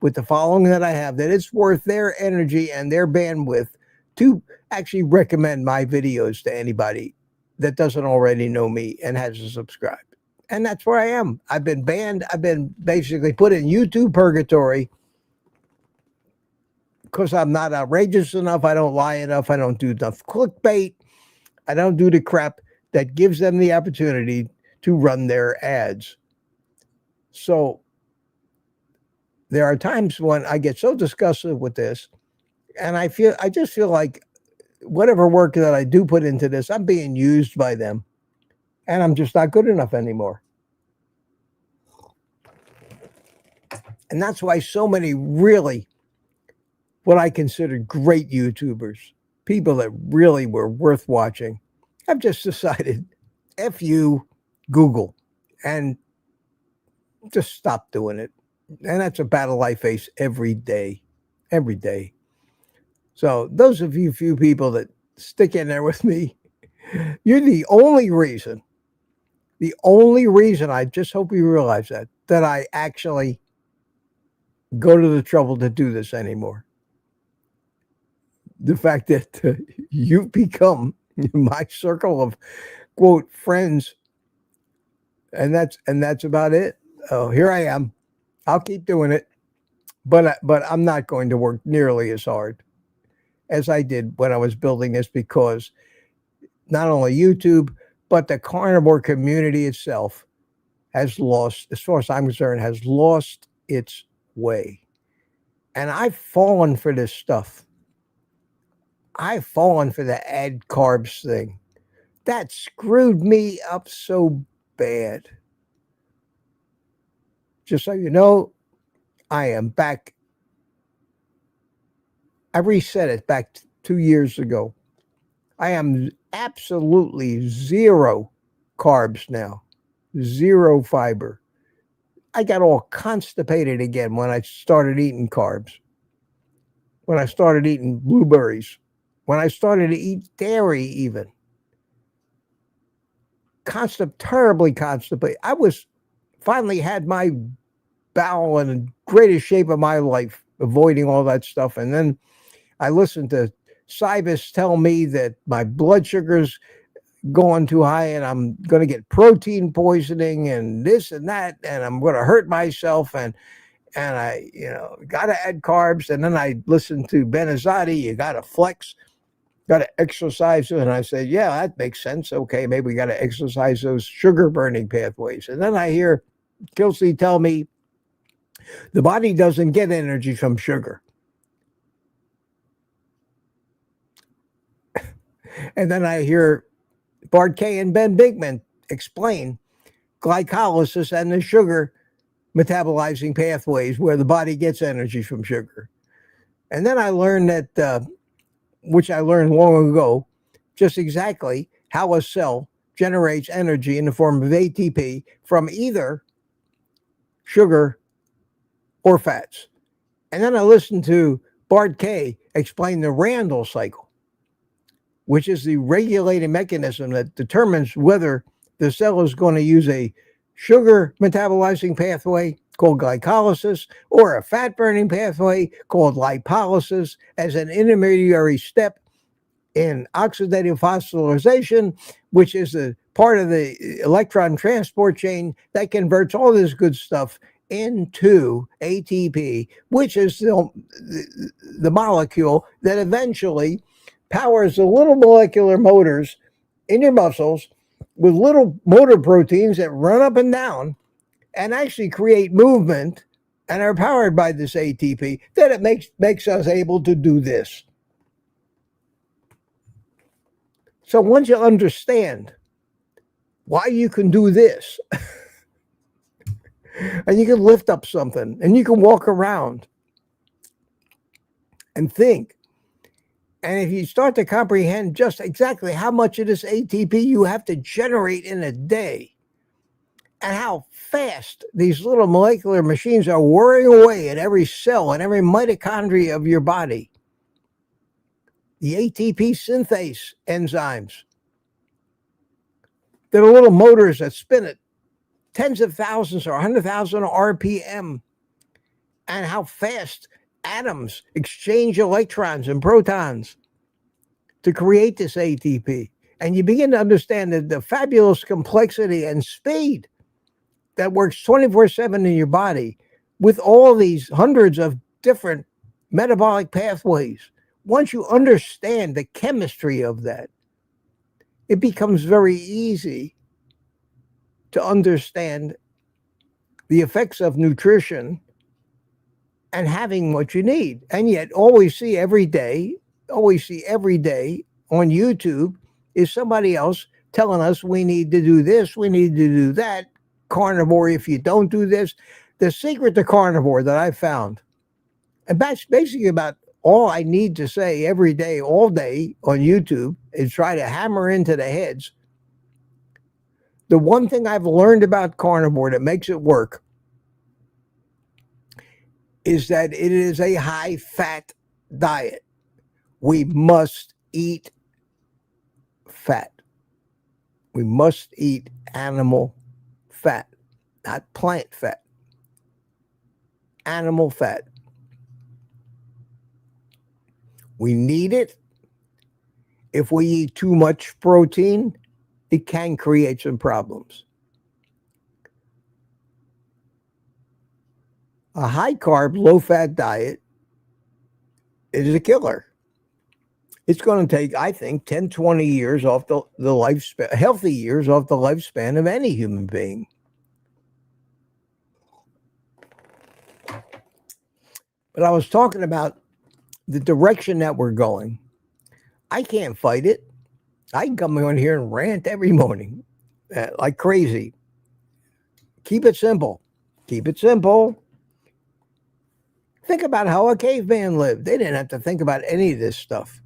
with the following that I have, that it's worth their energy and their bandwidth to actually recommend my videos to anybody that doesn't already know me and hasn't subscribed. And that's where I am. I've been banned. I've been basically put in YouTube purgatory because I'm not outrageous enough. I don't lie enough. I don't do enough clickbait. I don't do the crap that gives them the opportunity to run their ads. So there are times when I get so disgusted with this, and I just feel like whatever work that I do put into this, I'm being used by them, and I'm just not good enough anymore. And that's why so many really, what I consider great YouTubers, people that really were worth watching, I've just decided, F you, Google, and just stop doing it. And that's a battle I face every day, every day. So those of you few people that stick in there with me, you're the only reason, I just hope you realize that I actually go to the trouble to do this anymore. The fact that you've become my circle of, quote, friends, and that's about it. Oh, here I am. I'll keep doing it, but I'm not going to work nearly as hard as I did when I was building this, because not only YouTube, but the carnivore community itself has lost, as far as I'm concerned, has lost its way. And I've fallen for this stuff. I've fallen for the add carbs thing. That screwed me up so bad. Just so you know, I am back. I reset it back 2 years ago. I am absolutely zero carbs now, zero fiber. I got all constipated again when I started eating carbs, when I started eating blueberries, when I started to eat dairy even. Terribly constipated. I was finally had my bowel in the greatest shape of my life, avoiding all that stuff. And then I listened to scientists tell me that my blood sugar's going too high and I'm going to get protein poisoning and this and that, and I'm going to hurt myself, and I, got to add carbs. And then I listened to Benazati, you got to flex, got to exercise. And I said, yeah, that makes sense. Okay, maybe we got to exercise those sugar burning pathways. And then I hear Kelsey tell me the body doesn't get energy from sugar. And then I hear Bart K and Ben Bigman explain glycolysis and the sugar metabolizing pathways where the body gets energy from sugar. And then I learned that, which I learned long ago, just exactly how a cell generates energy in the form of ATP from either sugar or fats. And then I listened to Bart K explain the Randall cycle, which is the regulating mechanism that determines whether the cell is going to use a sugar metabolizing pathway called glycolysis or a fat burning pathway called lipolysis as an intermediary step in oxidative phosphorylation, which is a part of the electron transport chain that converts all this good stuff into ATP, which is the molecule that eventually powers the little molecular motors in your muscles with little motor proteins that run up and down and actually create movement and are powered by this ATP, then it makes us able to do this. So once you understand why you can do this, and you can lift up something, and you can walk around and think, and if you start to comprehend just exactly how much of this ATP you have to generate in a day, and how fast these little molecular machines are whirring away at every cell and every mitochondria of your body, the ATP synthase enzymes, there are little motors that spin at tens of thousands or 100,000 RPM, and how fast atoms exchange electrons and protons to create this ATP. And you begin to understand the fabulous complexity and speed that works 24/7 in your body with all these hundreds of different metabolic pathways. Once you understand the chemistry of that, it becomes very easy to understand the effects of nutrition and having what you need. And yet all we see every day on YouTube is somebody else telling us we need to do this, we need to do that. Carnivore, if you don't do this. The secret to carnivore that I found, and that's basically about all I need to say every day, all day on YouTube, is try to hammer into the heads. The one thing I've learned about carnivore that makes it work is that it is a high-fat diet. We must eat fat. We must eat animal fat, not plant fat. Animal fat. We need it. If we eat too much protein, it can create some problems. A high-carb, low-fat diet is a killer. It's going to take, I think, 10, 20 years off the lifespan, healthy years off the lifespan of any human being. But I was talking about the direction that we're going. I can't fight it. I can come on here and rant every morning like crazy. Keep it simple. Keep it simple. Think about how a caveman lived. They didn't have to think about any of this stuff.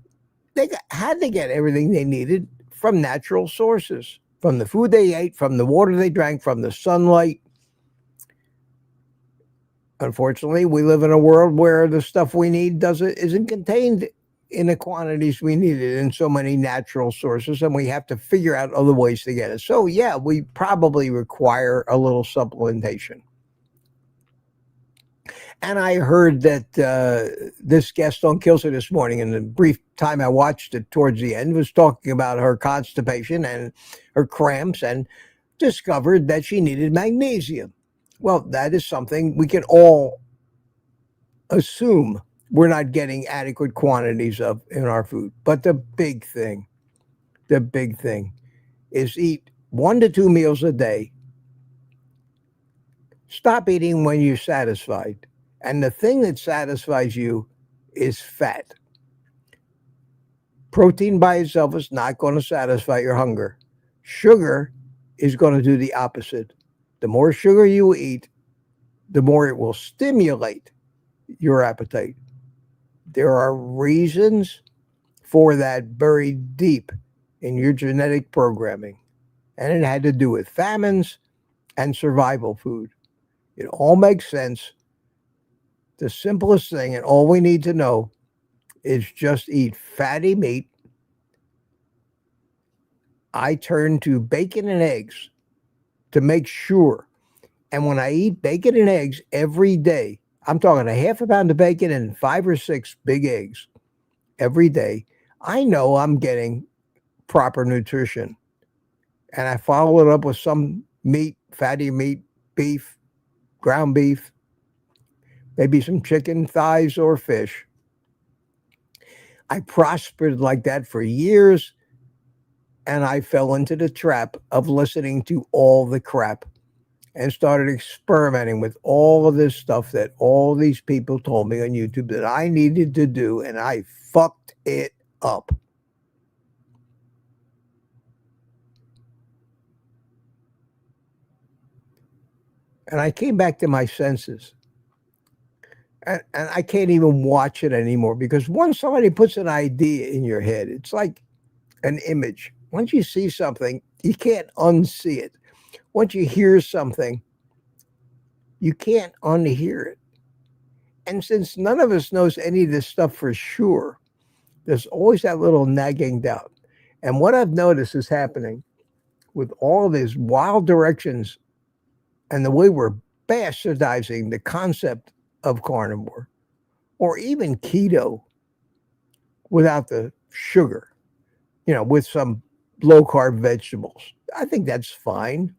They had to get everything they needed from natural sources, from the food they ate, from the water they drank, from the sunlight. Unfortunately, we live in a world where the stuff we need isn't contained in the quantities we needed in so many natural sources, and we have to figure out other ways to get it. So, yeah, we probably require a little supplementation. And I heard that this guest on Kilser this morning, in the brief time I watched it towards the end, was talking about her constipation and her cramps, and discovered that she needed magnesium. Well, that is something we can all assume we're not getting adequate quantities of in our food. But the big thing is eat 1 to 2 meals a day. Stop eating when you're satisfied. And the thing that satisfies you is fat. Protein by itself is not going to satisfy your hunger. Sugar is going to do the opposite. The more sugar you eat, the more it will stimulate your appetite. There are reasons for that buried deep in your genetic programming. And it had to do with famines and survival food. It all makes sense. The simplest thing, and all we need to know, is just eat fatty meat. I turn to bacon and eggs to make sure. And when I eat bacon and eggs every day, I'm talking a half a pound of bacon and 5 or 6 big eggs every day, I know I'm getting proper nutrition. And I follow it up with some meat, fatty meat, beef, ground beef, maybe some chicken thighs or fish. I prospered like that for years. And I fell into the trap of listening to all the crap and started experimenting with all of this stuff that all these people told me on YouTube that I needed to do, and I fucked it up. And I came back to my senses. And I can't even watch it anymore, because once somebody puts an idea in your head, it's like an image. Once you see something, you can't unsee it. Once you hear something, you can't unhear it. And since none of us knows any of this stuff for sure, there's always that little nagging doubt. And what I've noticed is happening with all these wild directions and the way we're bastardizing the concept of carnivore or even keto without the sugar, with some low carb vegetables. I think that's fine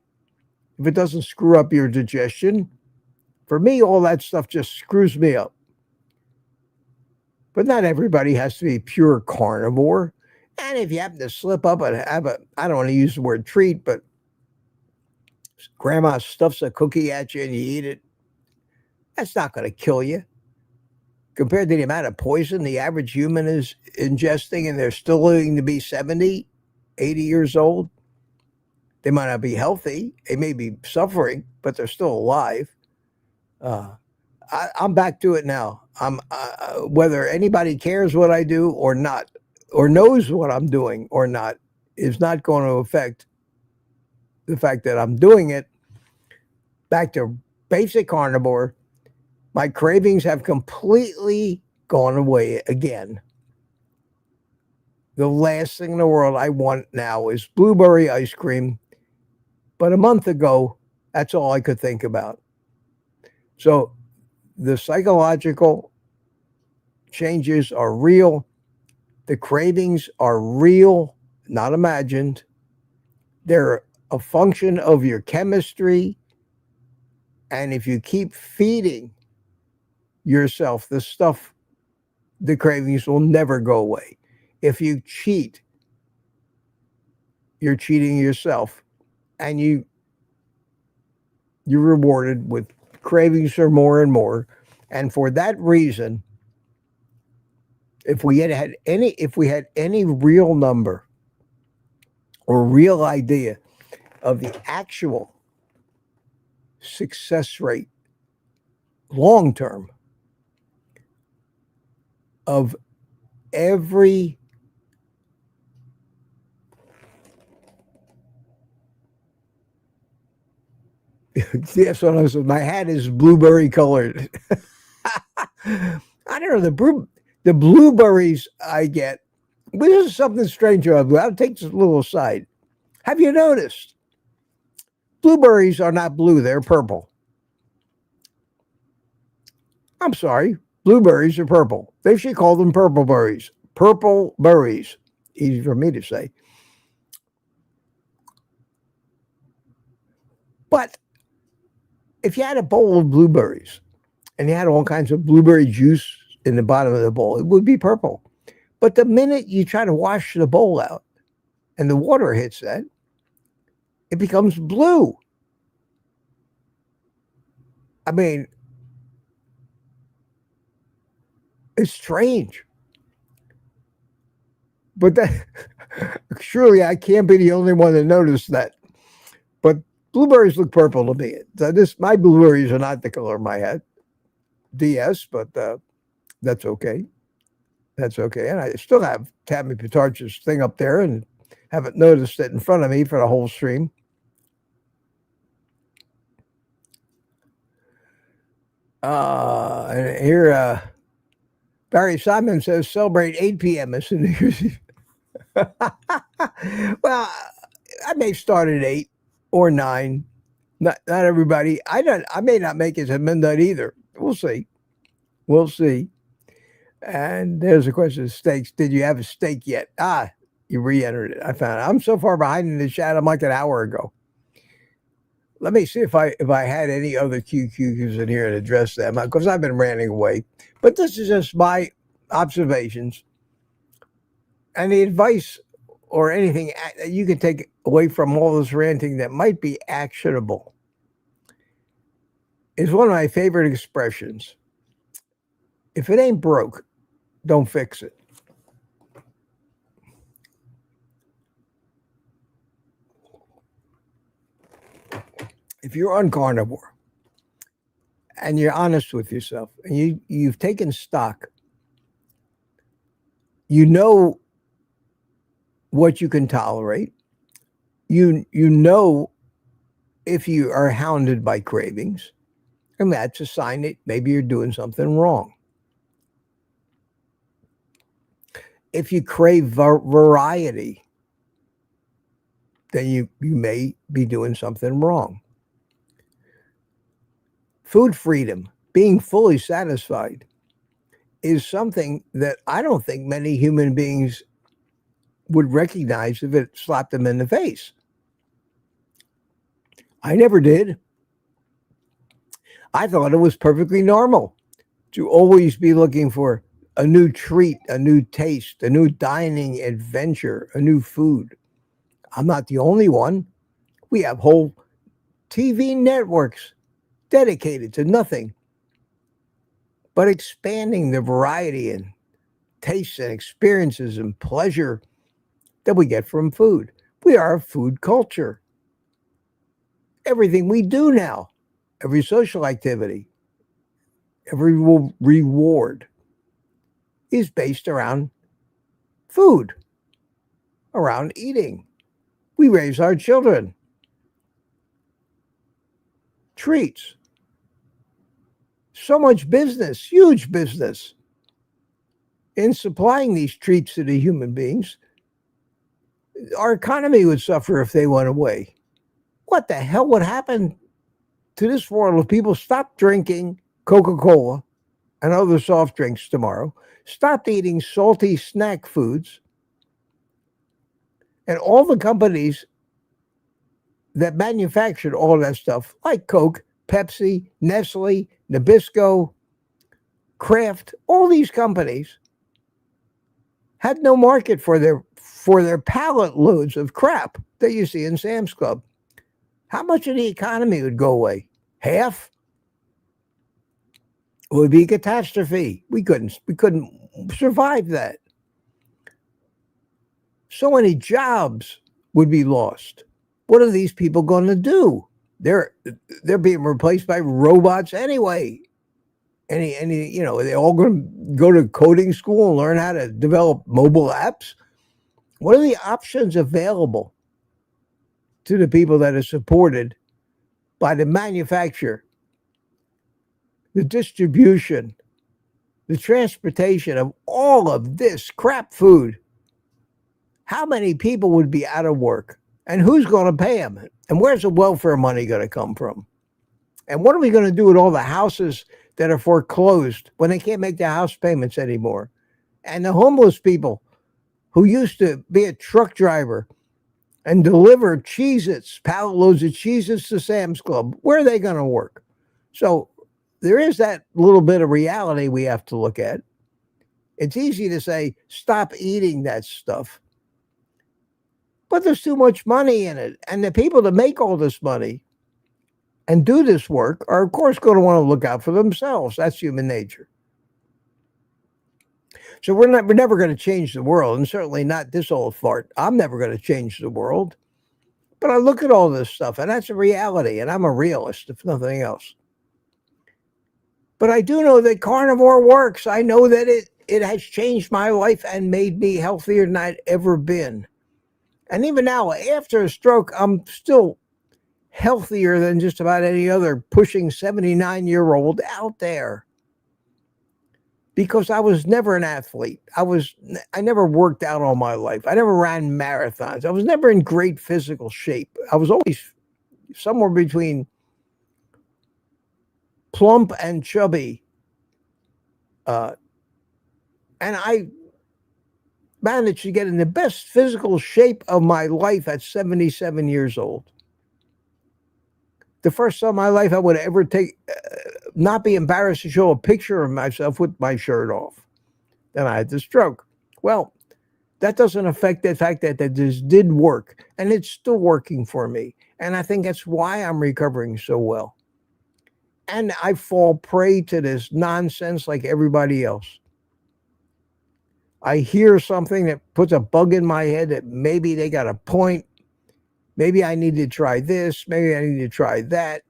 if it doesn't screw up your digestion. For me, all that stuff just screws me up. But not everybody has to be pure carnivore. And if you happen to slip up and have I don't want to use the word treat, but grandma stuffs a cookie at you and you eat it, that's not going to kill you. Compared to the amount of poison the average human is ingesting, and they're still living to be 70, 80 years old. They might not be healthy. They may be suffering, but they're still alive. I'm back to it now. Whether anybody cares what I do or not, or knows what I'm doing or not, is not going to affect the fact that I'm doing it. Back to basic carnivore. My cravings have completely gone away again. The last thing in the world I want now is blueberry ice cream. But a month ago, that's all I could think about. So the psychological changes are real. The cravings are real, not imagined. They're a function of your chemistry. And if you keep feeding yourself the stuff, the cravings will never go away. If you cheat, you're cheating yourself, and you're rewarded with cravings for more and more. And for that reason, if we had any real number or real idea of the actual success rate long term of every yes, what I was, my hat is blueberry colored. I don't know, the blueberries I get. This is something strange. I'll take this little aside. Have you noticed? Blueberries are not blue, they're purple. I'm sorry, blueberries are purple. They should call them purple berries. Purple berries. Easy for me to say. But if you had a bowl of blueberries and you had all kinds of blueberry juice in the bottom of the bowl, it would be purple. But the minute you try to wash the bowl out and the water hits that, it becomes blue. I mean, it's strange. But that, surely I can't be the only one that noticed that. But blueberries look purple to me. My blueberries are not the color of my hat. DS, but that's okay. That's okay. And I still have Tammy Pitarch's thing up there and haven't noticed it in front of me for the whole stream. And here, Barry Simon says, celebrate 8 p.m. as soon as you... Well, I may start at 8 or 9. Not everybody. I may not make it to midnight either. We'll see. We'll see. And there's a question of steaks. Did you have a steak yet? You re-entered it. I found it. I'm so far behind in the chat. I'm like an hour ago. Let me see if I had any other QQQs in here and address them, because I've been ranting away. But this is just my observations. And the advice or anything that you can take away from all this ranting that might be actionable is one of my favorite expressions. If it ain't broke, don't fix it. If you're on carnivore and you're honest with yourself and you've taken stock, you know what you can tolerate. You know if you are hounded by cravings, and that's a sign that maybe you're doing something wrong. If you crave variety, then you may be doing something wrong. Food freedom, being fully satisfied, is something that I don't think many human beings would recognize if it slapped them in the face. I never did. I thought it was perfectly normal to always be looking for a new treat, a new taste, a new dining adventure, a new food. I'm not the only one. We have whole TV networks dedicated to nothing but expanding the variety and tastes and experiences and pleasure that we get from food. We are a food culture. Everything we do now, every social activity, every reward is based around food, around eating. We raise our children. Treats. So much business, huge business in supplying these treats to the human beings. Our economy would suffer if they went away. What the hell would happen to this world if people stopped drinking Coca-Cola and other soft drinks tomorrow, stopped eating salty snack foods, and all the companies that manufactured all that stuff, like Coke, Pepsi, Nestle, Nabisco, Kraft, all these companies had no market for their pallet loads of crap that you see in Sam's Club. How much of the economy would go away? Half? It would be a catastrophe. We couldn't survive that. So many jobs would be lost. What are these people going to do? They're being replaced by robots anyway. They all going to go to coding school and learn how to develop mobile apps. What are the options available to the people that are supported by the manufacture, the distribution, the transportation of all of this crap food? How many people would be out of work? And who's going to pay them? And where's the welfare money going to come from? And what are we going to do with all the houses that are foreclosed when they can't make their house payments anymore? And the homeless people who used to be a truck driver and deliver Cheez-Its, pallet loads of Cheez-Its to Sam's Club, where are they going to work? So there is that little bit of reality we have to look at. It's easy to say, stop eating that stuff. But there's too much money in it. And the people that make all this money and do this work are, of course, going to want to look out for themselves. That's human nature. So we're never going to change the world, and certainly not this old fart. I'm never going to change the world. But I look at all this stuff, and that's a reality, and I'm a realist, if nothing else. But I do know that carnivore works. I know that it has changed my life and made me healthier than I'd ever been. And even now, after a stroke, I'm still healthier than just about any other pushing 79-year-old out there. Because I was never an athlete. I never worked out all my life. I never ran marathons. I was never in great physical shape. I was always somewhere between plump and chubby. And I managed to get in the best physical shape of my life at 77 years old. The first time in my life I would ever not be embarrassed to show a picture of myself with my shirt off. Then I had the stroke. Well, that doesn't affect the fact that this did work, and it's still working for me. And I think that's why I'm recovering so well. And I fall prey to this nonsense like everybody else. I hear something that puts a bug in my head that maybe they got a point. Maybe I need to try this. Maybe I need to try that.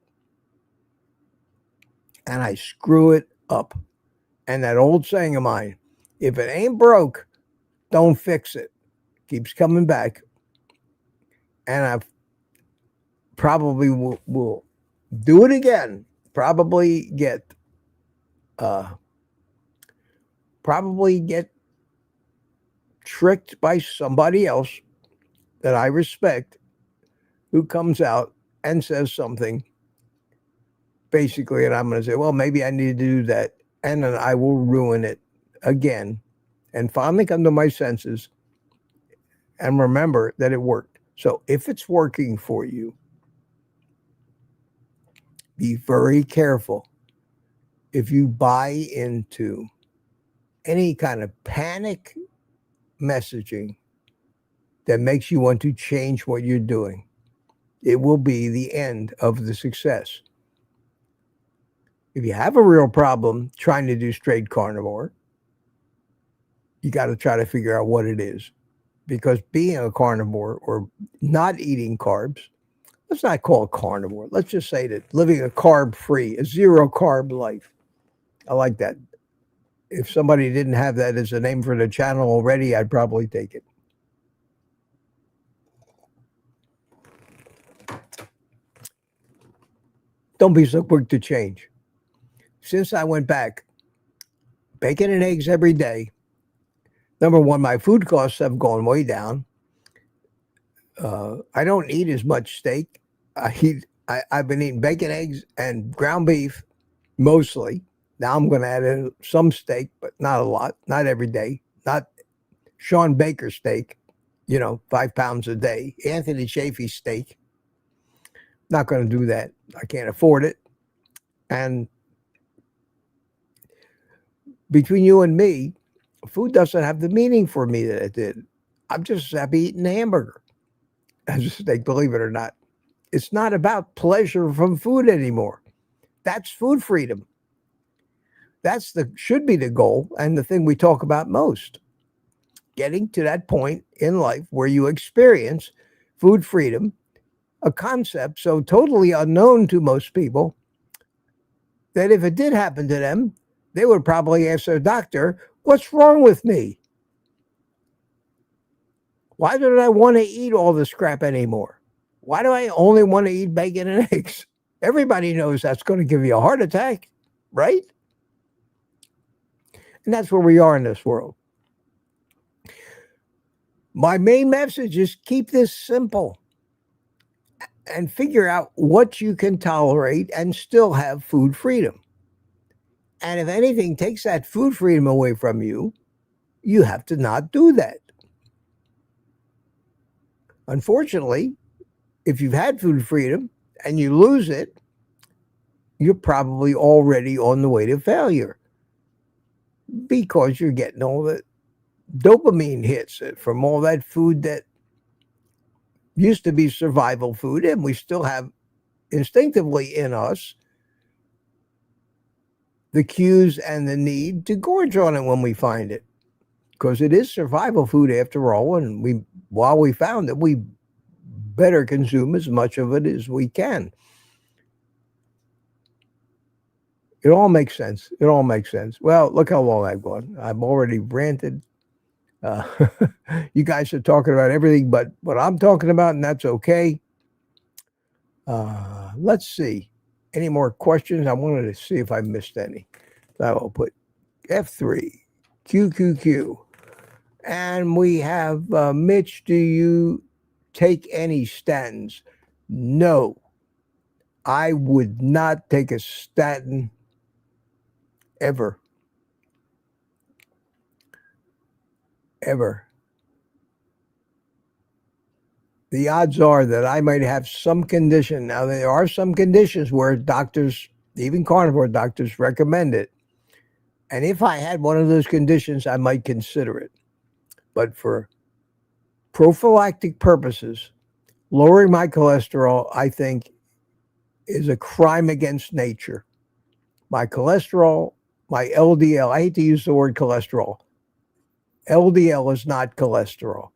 And I screw it up. And that old saying of mine, if it ain't broke, don't fix it, keeps coming back. And I probably will do it again. Probably get tricked by somebody else that I respect, who comes out and says something basically, and I'm going to say, well, maybe I need to do that, and then I will ruin it again and finally come to my senses and remember that it worked. So if it's working for you, be very careful. If you buy into any kind of panic messaging that makes you want to change what you're doing, it will be the end of the success. If you have a real problem trying to do straight carnivore, you got to try to figure out what it is. Because being a carnivore or not eating carbs, let's not call it carnivore. Let's just say that living a carb-free, a zero-carb life. I like that. If somebody didn't have that as a name for the channel already, I'd probably take it. Don't be so quick to change. Since I went back, bacon and eggs every day. Number one, my food costs have gone way down. I don't eat as much steak. I've been eating bacon, eggs, and ground beef mostly. Now I'm going to add in some steak, but not a lot, not every day. Not Sean Baker steak, 5 pounds a day. Anthony Chafee steak. Not going to do that. I can't afford it. And between you and me, food doesn't have the meaning for me that it did. I'm just happy eating a hamburger as a steak, believe it or not. It's not about pleasure from food anymore. That's food freedom. Should be the goal and the thing we talk about most. Getting to that point in life where you experience food freedom, a concept so totally unknown to most people that if it did happen to them, they would probably ask their doctor, what's wrong with me? Why don't I want to eat all this crap anymore? Why do I only want to eat bacon and eggs? Everybody knows that's going to give you a heart attack, right? And that's where we are in this world. My main message is keep this simple and figure out what you can tolerate and still have food freedom. And if anything takes that food freedom away from you, you have to not do that. Unfortunately, if you've had food freedom and you lose it, you're probably already on the way to failure because you're getting all the dopamine hits from all that food that used to be survival food, and we still have instinctively in us the cues and the need to gorge on it when we find it, because it is survival food after all, and while we found it, we better consume as much of it as we can. It all makes sense. It all makes sense. Well, look how long I've gone. I've already ranted. You guys are talking about everything but what I'm talking about, and that's okay. Let's see. Any more questions? I wanted to see if I missed any. I will put F3, QQQ. And we have Mitch, do you take any statins? No. I would not take a statin ever. Ever. The odds are that I might have some condition. Now, there are some conditions where doctors, even carnivore doctors, recommend it. And if I had one of those conditions, I might consider it. But for prophylactic purposes, lowering my cholesterol, I think, is a crime against nature. My cholesterol, my LDL, I hate to use the word cholesterol. LDL is not cholesterol.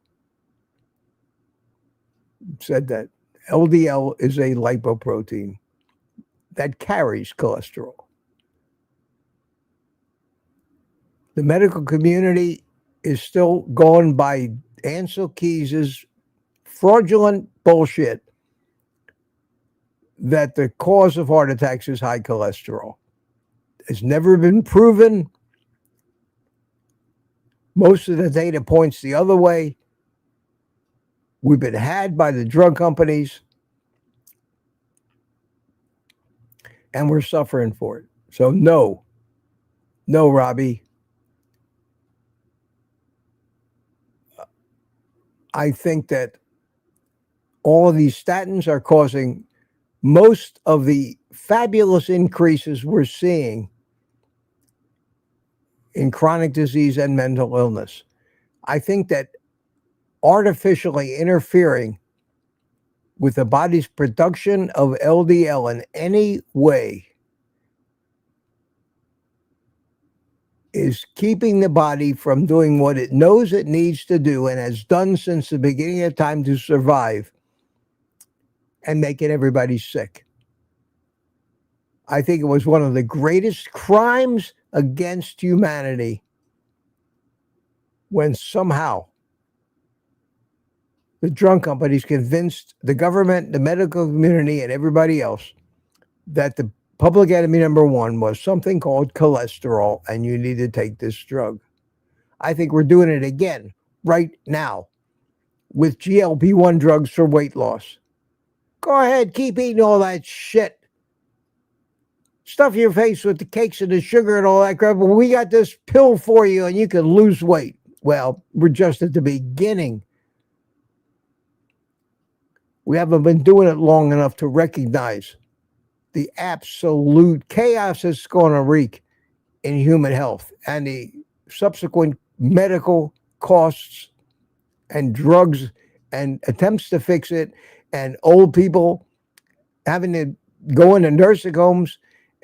Said that. LDL is a lipoprotein that carries cholesterol. The medical community is still going by Ansel Keys's fraudulent bullshit that the cause of heart attacks is high cholesterol. It's never been proven. Most of the data points the other way. We've been had by the drug companies, and we're suffering for it. So no, Robbie. I think that all of these statins are causing most of the fabulous increases we're seeing in chronic disease and mental illness. I think that artificially interfering with the body's production of LDL in any way is keeping the body from doing what it knows it needs to do and has done since the beginning of time to survive, and making everybody sick. I think it was one of the greatest crimes against humanity when somehow the drug companies convinced the government, the medical community, and everybody else that the public enemy number one was something called cholesterol, and you need to take this drug. I think we're doing it again right now with GLP-1 drugs for weight loss. Go ahead, keep eating all that shit. Stuff your face with the cakes and the sugar and all that crap. Well, we got this pill for you and you can lose weight. Well, we're just at the beginning. We haven't been doing it long enough to recognize the absolute chaos it's going to wreak in human health and the subsequent medical costs and drugs and attempts to fix it, and old people having to go into nursing homes,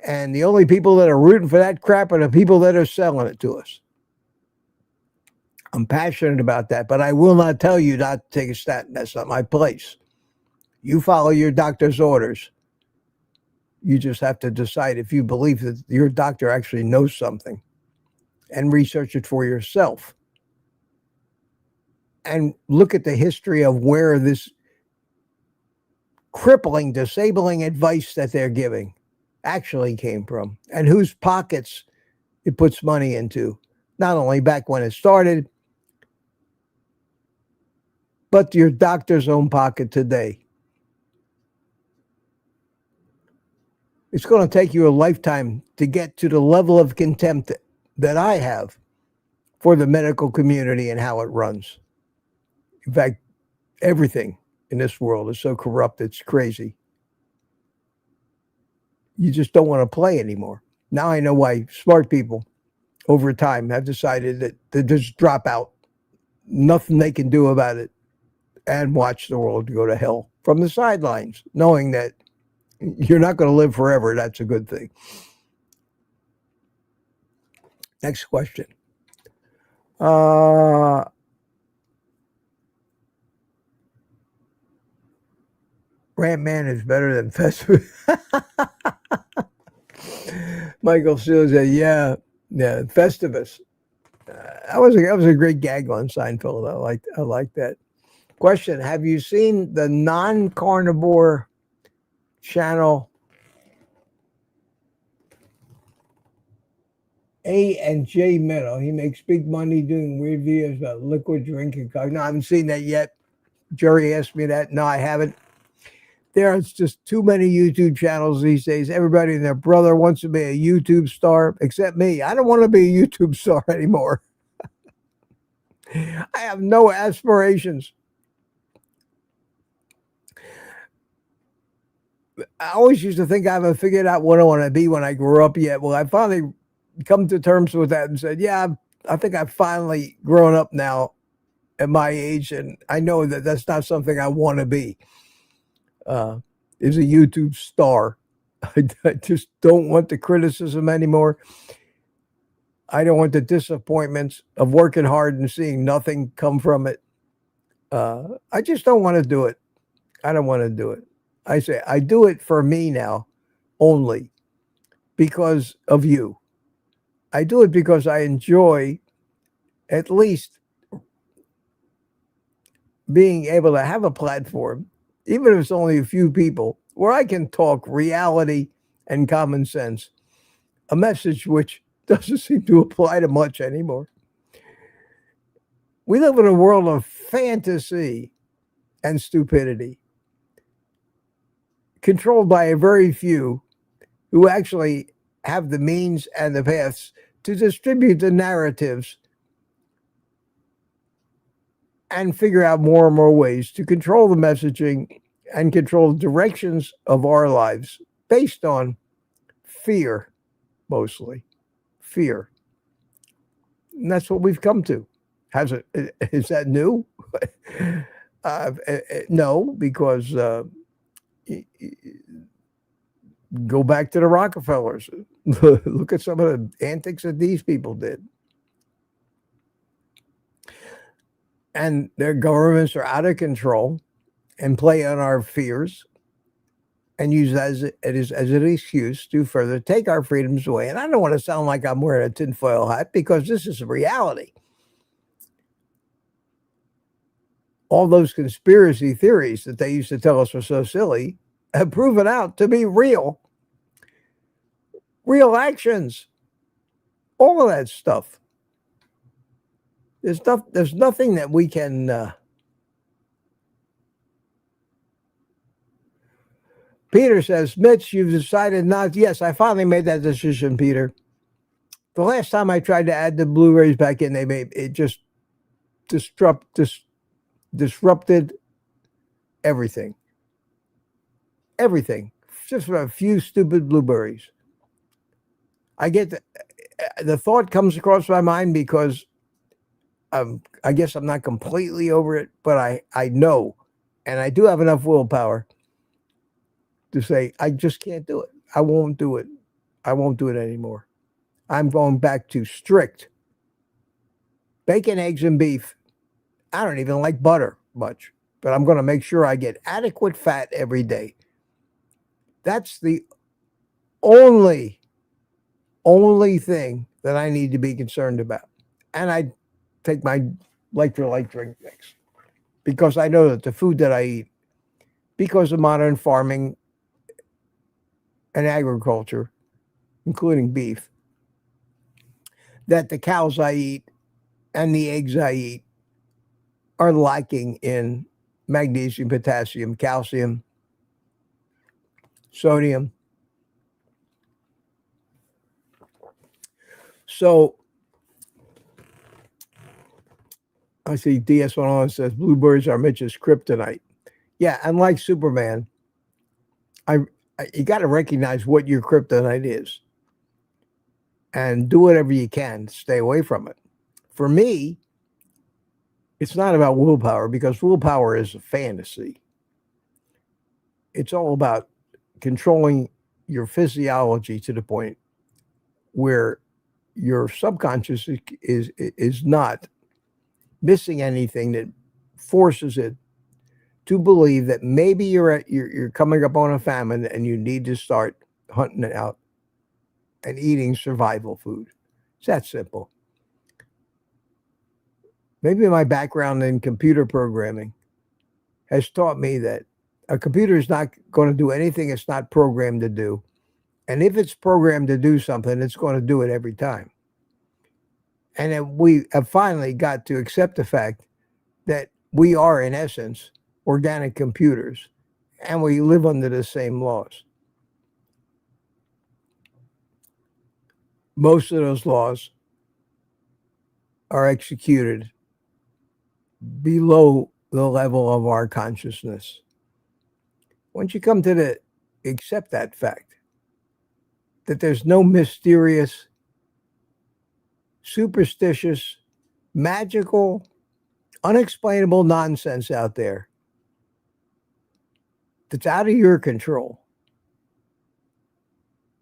and the only people that are rooting for that crap are the people that are selling it to us. I'm passionate about that, but I will not tell you not to take a statin. That's not my place. You follow your doctor's orders. You just have to decide if you believe that your doctor actually knows something, and research it for yourself. And look at the history of where this crippling, disabling advice that they're giving actually came from, and whose pockets it puts money into, not only back when it started, but your doctor's own pocket today. It's going to take you a lifetime to get to the level of contempt that I have for the medical community and how it runs. In fact, everything in this world is so corrupt, it's crazy. You just don't want to play anymore. Now I know why smart people over time have decided that they just drop out. Nothing they can do about it, and watch the world go to hell from the sidelines, knowing that you're not going to live forever. That's a good thing. Next question. Rant Man is better than Festivus. Michael Steele said, yeah, Festivus. That was a great gag on Seinfeld. I like that. Question: have you seen the non-carnivore channel A&J Meadow? He makes big money doing weird videos about liquid drinking. No, I haven't seen that yet. Jerry asked me that. No, I haven't. There's just too many YouTube channels these days. Everybody and their brother wants to be a YouTube star, except me. I don't want to be a YouTube star anymore. I have no aspirations. I always used to think I haven't figured out what I want to be when I grow up yet. Well, I finally come to terms with that and said, yeah, I think I've finally grown up now at my age, and I know that that's not something I want to be. Is a YouTube star. I just don't want the criticism anymore. I don't want the disappointments of working hard and seeing nothing come from it. I just don't want to do it. I don't want to do it. I say I do it for me now only because of you. I do it because I enjoy at least being able to have a platform, even if it's only a few people, where I can talk reality and common sense, a message which doesn't seem to apply to much anymore. We live in a world of fantasy and stupidity, controlled by a very few who actually have the means and the paths to distribute the narratives and figure out more and more ways to control the messaging and control the directions of our lives based on fear, mostly fear. And that's what we've come to. Is that new? No, because go back to the Rockefellers. Look at some of the antics that these people did. And their governments are out of control and play on our fears and use that as an excuse to further take our freedoms away. And I don't want to sound like I'm wearing a tinfoil hat because this is reality. All those conspiracy theories that they used to tell us were so silly have proven out to be real. Real actions. All of that stuff. There's nothing that we can... Peter says, Mitch, you've decided not... Yes, I finally made that decision, Peter. The last time I tried to add the Blu-rays back in, it just disrupted everything. Everything. Just a few stupid blueberries. I get the thought comes across my mind because I guess I'm not completely over it, but I know, and I do have enough willpower to say, I just can't do it. I won't do it. I won't do it anymore. I'm going back to strict bacon, eggs, and beef. I don't even like butter much, but I'm going to make sure I get adequate fat every day. That's the only thing that I need to be concerned about. And I take my electrolyte drink mix because I know that the food that I eat, because of modern farming and agriculture, including beef, that the cows I eat and the eggs I eat are lacking in magnesium, potassium, calcium, sodium. So I see DS1 says blueberries are Mitch's kryptonite. Yeah, and like Superman, you got to recognize what your kryptonite is and do whatever you can to stay away from it. For me, it's not about willpower because willpower is a fantasy. It's all about controlling your physiology to the point where your subconscious is not missing anything that forces it to believe that maybe you're coming up on a famine and you need to start hunting it out and eating survival food. It's that simple. Maybe my background in computer programming has taught me that a computer is not going to do anything it's not programmed to do. And if it's programmed to do something, it's going to do it every time. And then we have finally got to accept the fact that we are, in essence, organic computers, and we live under the same laws. Most of those laws are executed below the level of our consciousness. Once you come to accept that fact, that there's no mysterious, superstitious, magical, unexplainable nonsense out there that's out of your control,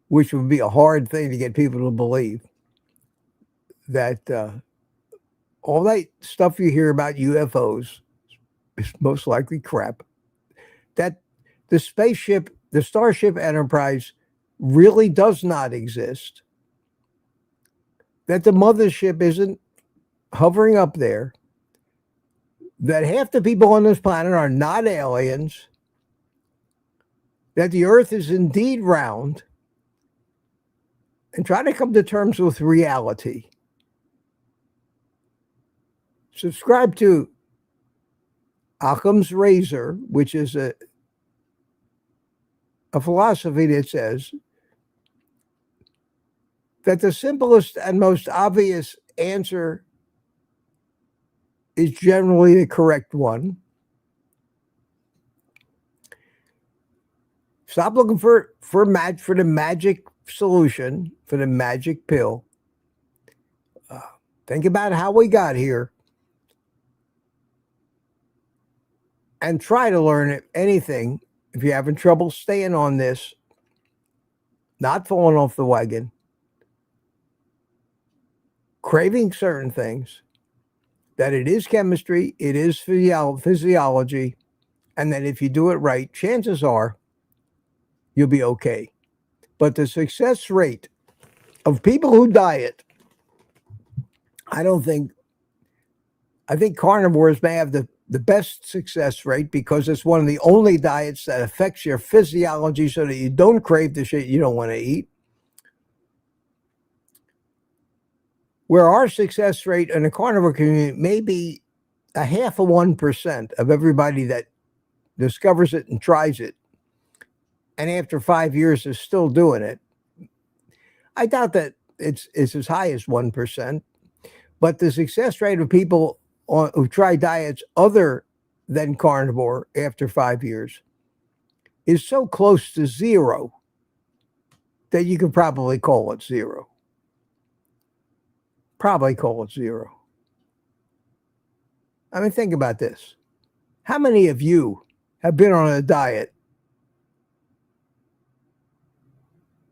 which would be a hard thing to get people to believe, that all that stuff you hear about UFOs is most likely crap, that the spaceship, the Starship Enterprise, really does not exist, that the mothership isn't hovering up there, that half the people on this planet are not aliens, that the earth is indeed round, and try to come to terms with reality. Subscribe to Occam's Razor, which is a philosophy that says that the simplest and most obvious answer is generally the correct one. Stop looking for the magic solution, for the magic pill. Think about how we got here and try to learn anything. If you're having trouble staying on this, not falling off the wagon, craving certain things, that it is chemistry, it is physiology, and that if you do it right, chances are you'll be okay. But the success rate of people who diet, I think carnivores may have the best success rate because it's one of the only diets that affects your physiology so that you don't crave the shit you don't want to eat. Where our success rate in the carnivore community may be 0.5% of everybody that discovers it and tries it, and after 5 years is still doing it. I doubt that it's as high as 1%, but the success rate of people who try diets other than carnivore after 5 years is so close to zero that you could probably call it zero. Probably call it zero. I mean, think about this. How many of you have been on a diet,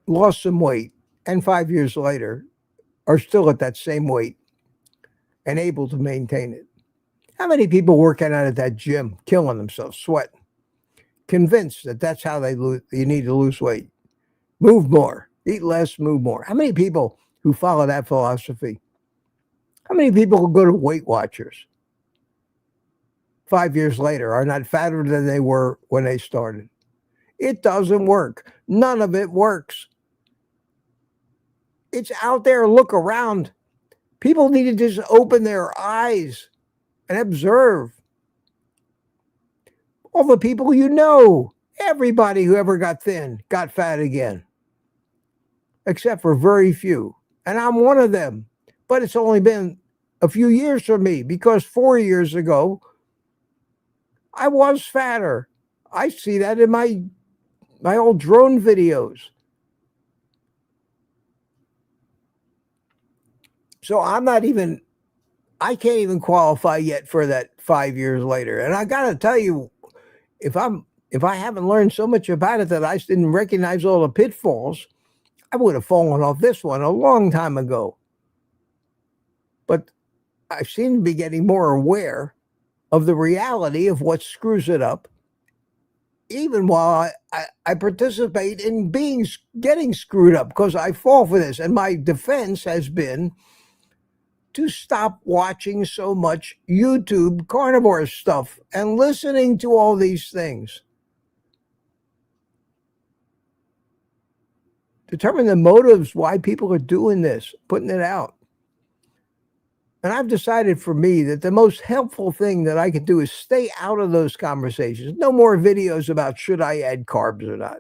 lost some weight, and 5 years later are still at that same weight and able to maintain it? How many people working out at that gym, killing themselves, sweating, convinced that that's how you need to lose weight? Move more, eat less, move more. How many people who follow that philosophy? How many people who go to Weight Watchers 5 years later are not fatter than they were when they started? It doesn't work. None of it works. It's out there. Look around. People need to just open their eyes and observe. All the people you know, everybody who ever got thin got fat again, except for very few. And I'm one of them. But it's only been a few years for me because 4 years ago, I was fatter. I see that in my old drone videos. So I can't even qualify yet for that 5 years later. And I got to tell you, if I haven't learned so much about it that I didn't recognize all the pitfalls, I would have fallen off this one a long time ago. But I seem to be getting more aware of the reality of what screws it up, even while I participate in getting screwed up, because I fall for this. And my defense has been to stop watching so much YouTube carnivore stuff and listening to all these things. Determine the motives why people are doing this, putting it out. And I've decided for me that the most helpful thing that I can do is stay out of those conversations. No more videos about should I add carbs or not.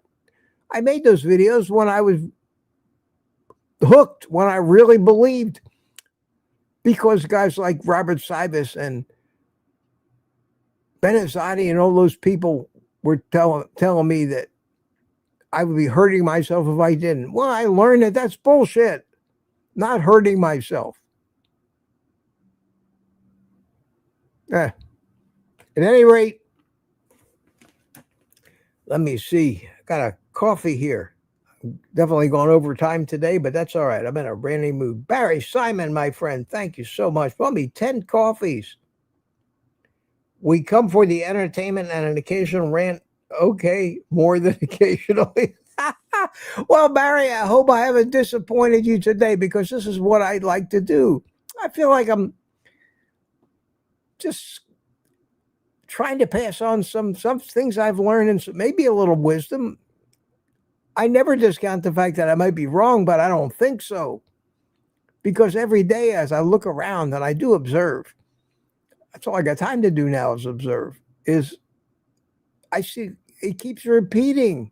I made those videos when I was hooked, when I really believed, because guys like Robert Sivas and Benazati and all those people were telling me that I would be hurting myself if I didn't. Well, I learned that that's bullshit. Not hurting myself. At any rate, let me see. I got a coffee here. Definitely gone over time today, but that's all right. I'm in a brand new mood. Barry Simon, my friend, thank you so much. Bought me 10 coffees. We come for the entertainment and an occasional rant. Okay, more than occasionally. Well, Barry, I hope I haven't disappointed you today, because this is what I'd like to do. I feel like I'm just trying to pass on some things I've learned, and maybe a little wisdom. I never discount the fact that I might be wrong, but I don't think so. Because every day as I look around and I do observe, that's all I got time to do now is observe, is I see it keeps repeating.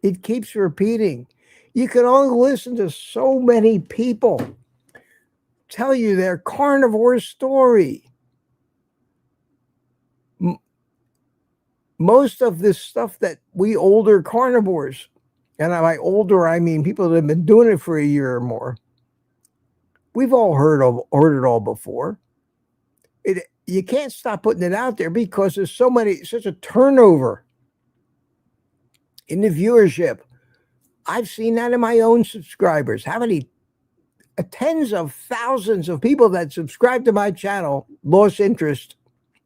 It keeps repeating. You can only listen to so many people tell you their carnivore story. Most of this stuff that we older carnivores, and by older, I mean people that have been doing it for a year or more, we've all heard it all before. You can't stop putting it out there because there's such a turnover in the viewership. I've seen that in my own subscribers. How many tens of thousands of people that subscribed to my channel lost interest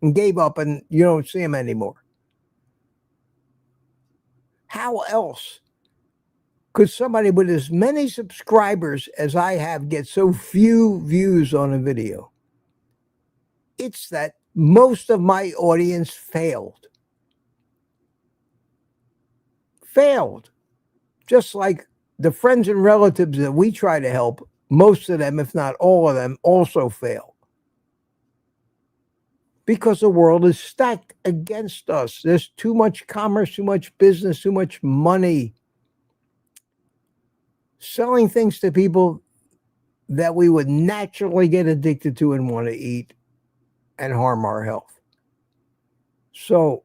and gave up, and you don't see them anymore. How else could somebody with as many subscribers as I have get so few views on a video? It's that most of my audience failed. Just like the friends and relatives that we try to help, most of them, if not all of them, also fail. Because the world is stacked against us. There's too much commerce, too much business, too much money. Selling things to people that we would naturally get addicted to and want to eat and harm our health. So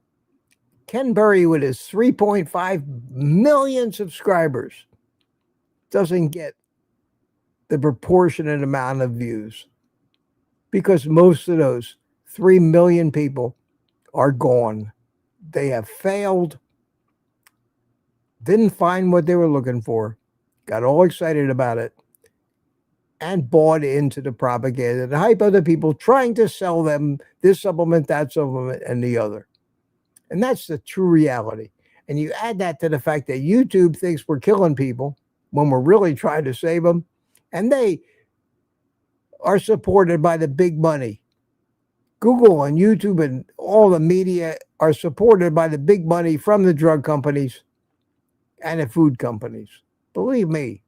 Ken Berry, with his 3.5 million subscribers, doesn't get the proportionate amount of views, because most of those 3 million people are gone. They have failed, didn't find what they were looking for, got all excited about it, and bought into the propaganda, the hype of the people trying to sell them this supplement, that supplement, and the other. And that's the true reality. And you add that to the fact that YouTube thinks we're killing people when we're really trying to save them. And they are supported by the big money. Google and YouTube and all the media are supported by the big money from the drug companies and the food companies. Believe me.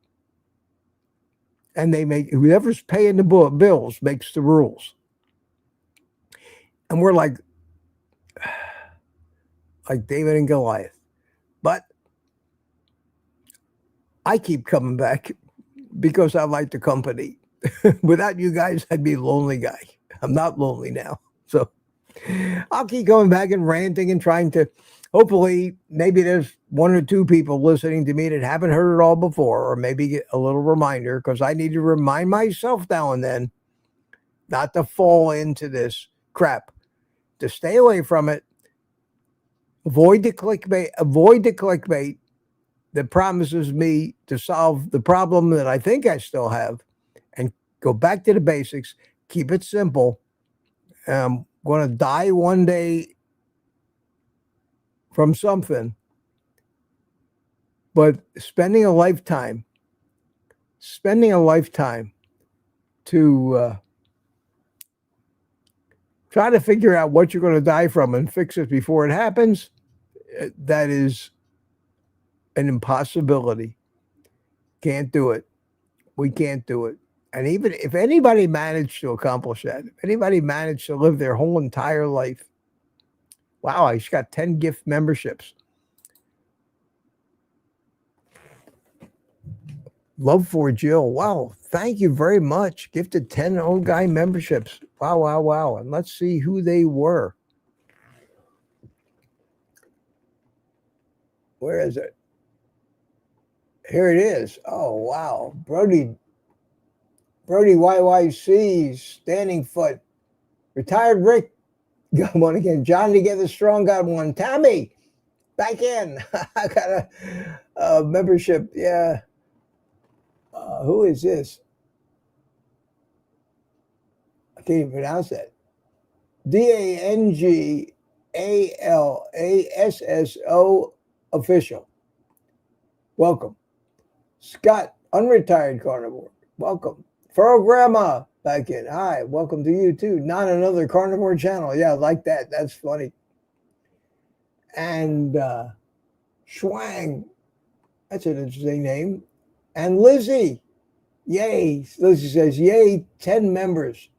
And they make, whoever's paying the bills makes the rules. And we're like David and Goliath. But I keep coming back because I like the company. Without you guys, I'd be a lonely guy. I'm not lonely now. So I'll keep going back and ranting and trying to, hopefully, maybe there's one or two people listening to me that haven't heard it all before, or maybe get a little reminder, because I need to remind myself now and then not to fall into this crap, to stay away from it. Avoid the clickbait that promises me to solve the problem that I think I still have, and go back to the basics. Keep it simple. I'm going to die one day from something, but spending a lifetime to try to figure out what you're going to die from and fix it before it happens, that is an impossibility. Can't do it. We can't do it. And even if anybody managed to accomplish that, if anybody managed to live their whole entire life, wow, I just got 10 gift memberships. Love for Jill. Wow, thank you very much. Gifted 10 Old Guy memberships. Wow, wow, wow. And let's see who they were. Where is it? Here it is. Oh, wow. Brody YYC, Standing Foot, Retired Rick Got one again. John Together Strong got one. Tammy, back in. I got a membership. Yeah. Who is this? I can't even pronounce that. DANGALASSO official. Welcome. Scott, unretired carnivore. Welcome. Furrow Grandma, back in. Hi, welcome to you too. Not another carnivore channel. Yeah, like that. That's funny. And Schwang, that's an interesting name. And Lizzie, yay. Lizzie says, yay, 10 members.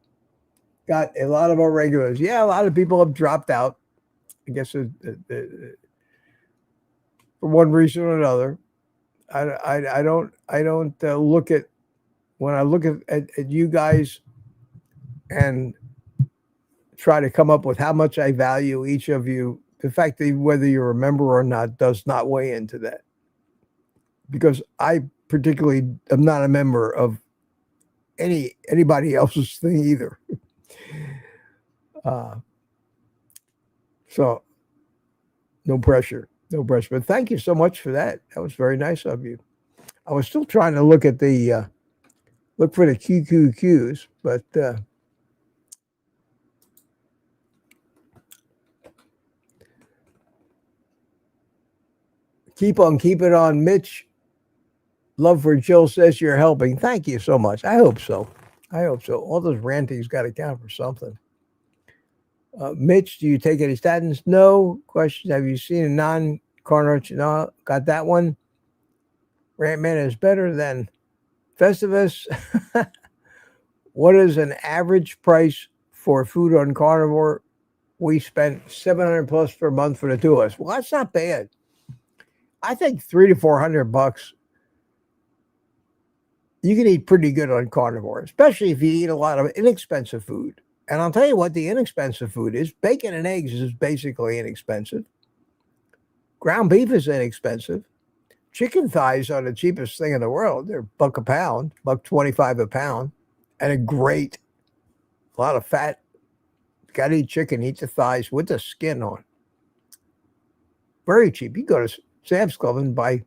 Got a lot of our regulars. Yeah, a lot of people have dropped out. I guess for one reason or another. I don't look at, when I look at you guys and try to come up with how much I value each of you, the fact that whether you're a member or not does not weigh into that. Because I particularly am not a member of anybody else's thing either. So no pressure. But thank you so much for that. That was very nice of you. I was still trying to look at the look for the QQQs, but keep on keeping on, Mitch. Love for Jill says you're helping. Thank you so much. I hope so. All those ranting's got to count for something. Mitch, do you take any statins? No. Question: have you seen a non-carnivore? No. Got that one. Rantman is better than Festivus. What is an average price for food on Carnivore? We spent $700 plus per month for the two of us. Well, that's not bad. I think $300 to $400. You can eat pretty good on Carnivore, especially if you eat a lot of inexpensive food. And I'll tell you what the inexpensive food is. Bacon and eggs is basically inexpensive. Ground beef is inexpensive. Chicken thighs are the cheapest thing in the world. They're $1 a pound, $1.25 a pound, and a lot of fat. Got to eat chicken, eat the thighs with the skin on. Very cheap. You go to Sam's Club and buy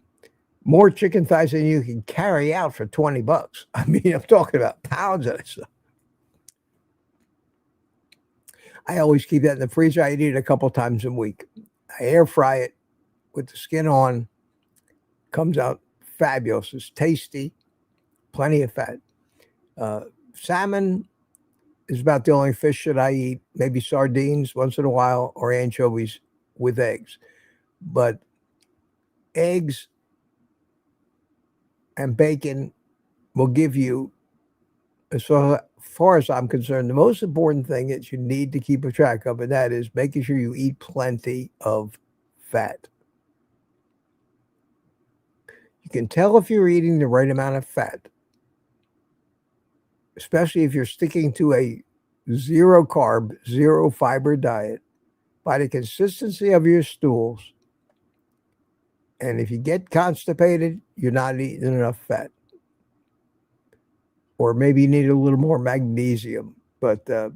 more chicken thighs than you can carry out for $20. I mean, I'm talking about pounds of it. I always keep that in the freezer. I eat it a couple times a week. I air fry it with the skin on. Comes out fabulous. It's tasty. Plenty of fat. Salmon is about the only fish that I eat. Maybe sardines once in a while or anchovies with eggs. But eggs and bacon will give you, as far as I'm concerned, the most important thing that you need to keep a track of, and that is making sure you eat plenty of fat. You can tell if you're eating the right amount of fat, especially if you're sticking to a zero carb, zero fiber diet, by the consistency of your stools. And if you get constipated, you're not eating enough fat. Or maybe you need a little more magnesium. But if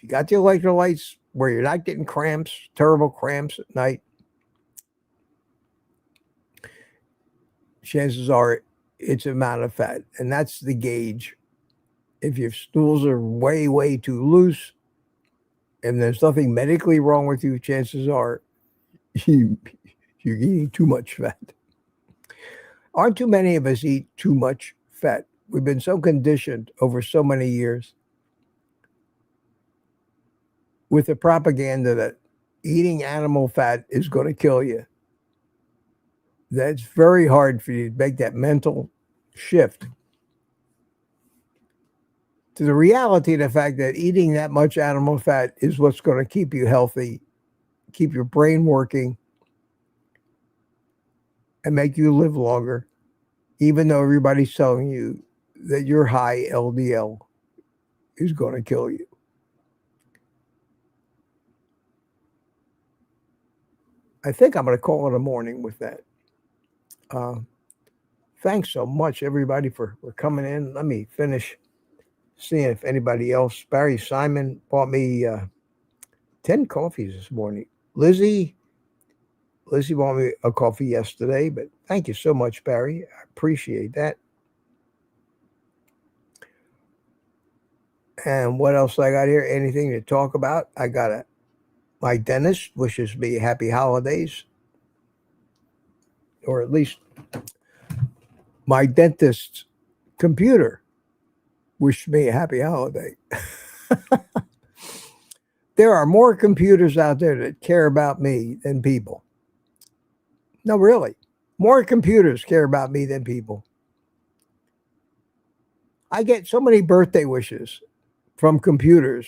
you got the electrolytes where you're not getting cramps, terrible cramps at night, chances are it's amount of fat. And that's the gauge. If your stools are way, way too loose and there's nothing medically wrong with you, chances are you're eating too much fat. Aren't too many of us eat too much fat? We've been so conditioned over so many years with the propaganda that eating animal fat is going to kill you. That's very hard for you to make that mental shift to the reality of the fact that eating that much animal fat is what's going to keep you healthy, keep your brain working, and make you live longer, even though everybody's telling you that your high LDL is going to kill you. I think I'm going to call it a morning with that. Thanks so much, everybody, for coming in. Let me finish seeing if anybody else. Barry Simon bought me 10 coffees this morning. Lizzie bought me a coffee yesterday, but thank you so much, Barry. I appreciate that. And what else I got here? Anything to talk about? I got my dentist wishes me happy holidays, or at least my dentist's computer wished me a happy holiday. There are more computers out there that care about me than people. No, really. More computers care about me than people. I get so many birthday wishes from computers,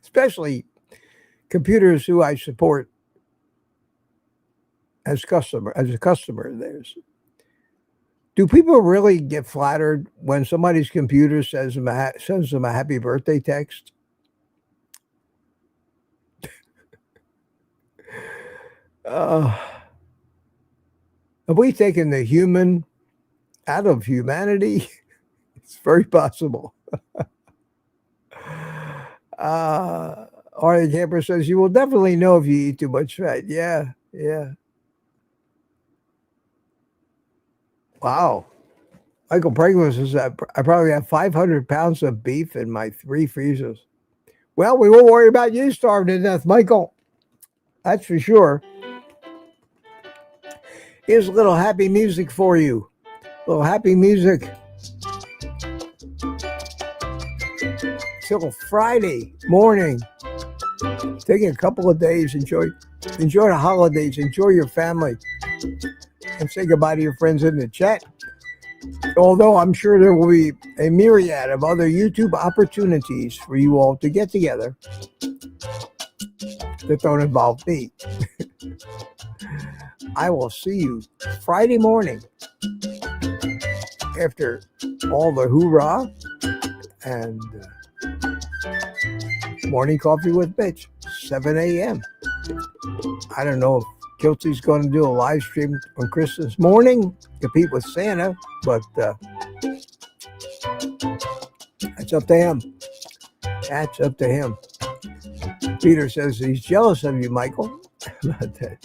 especially computers who I support as a customer of theirs. Do people really get flattered when somebody's computer sends them a happy birthday text? Have we taken the human out of humanity? It's very possible. Artie Camper says, you will definitely know if you eat too much fat. Yeah. Wow. Michael Pringles says that I probably have 500 pounds of beef in my 3 freezers. Well, we won't worry about you starving to death, Michael. That's for sure. Here's a little happy music for you. A little happy music. Till Friday morning. Taking a couple of days. Enjoy the holidays. Enjoy your family. And say goodbye to your friends in the chat. Although I'm sure there will be a myriad of other YouTube opportunities for you all to get together that don't involve me. I will see you Friday morning after all the hoorah and morning coffee with Mitch, 7 a.m. I don't know if Kilty's going to do a live stream on Christmas morning, compete with Santa, but that's up to him. That's up to him. Peter says he's jealous of you, Michael. About that.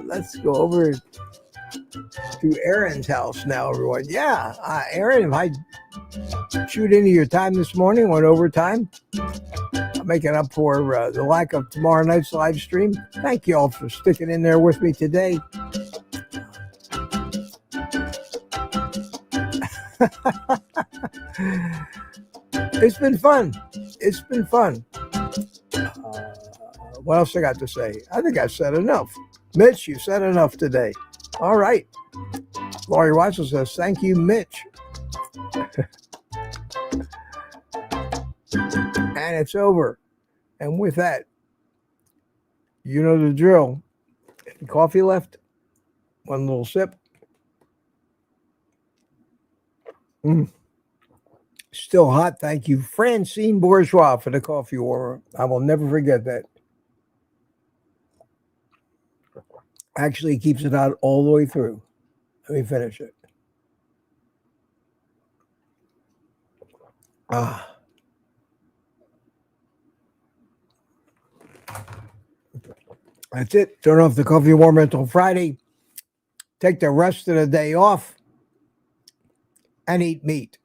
Let's go over to Aaron's house now, everyone. Yeah, Aaron, if I shoot into your time this morning, went overtime, I'm making up for the lack of tomorrow night's live stream. Thank you all for sticking in there with me today. It's been fun. What else I got to say? I think I said enough. Mitch, you said enough today. All right. Laurie Watson says, thank you, Mitch. And it's over. And with that, you know the drill. Any coffee left? One little sip. Still hot. Thank you, Francine Bourgeois, for the coffee warmer. I will never forget that. Actually, it keeps it out all the way through. Let me finish it. That's it. Turn off the coffee warmer until Friday. Take the rest of the day off and eat meat.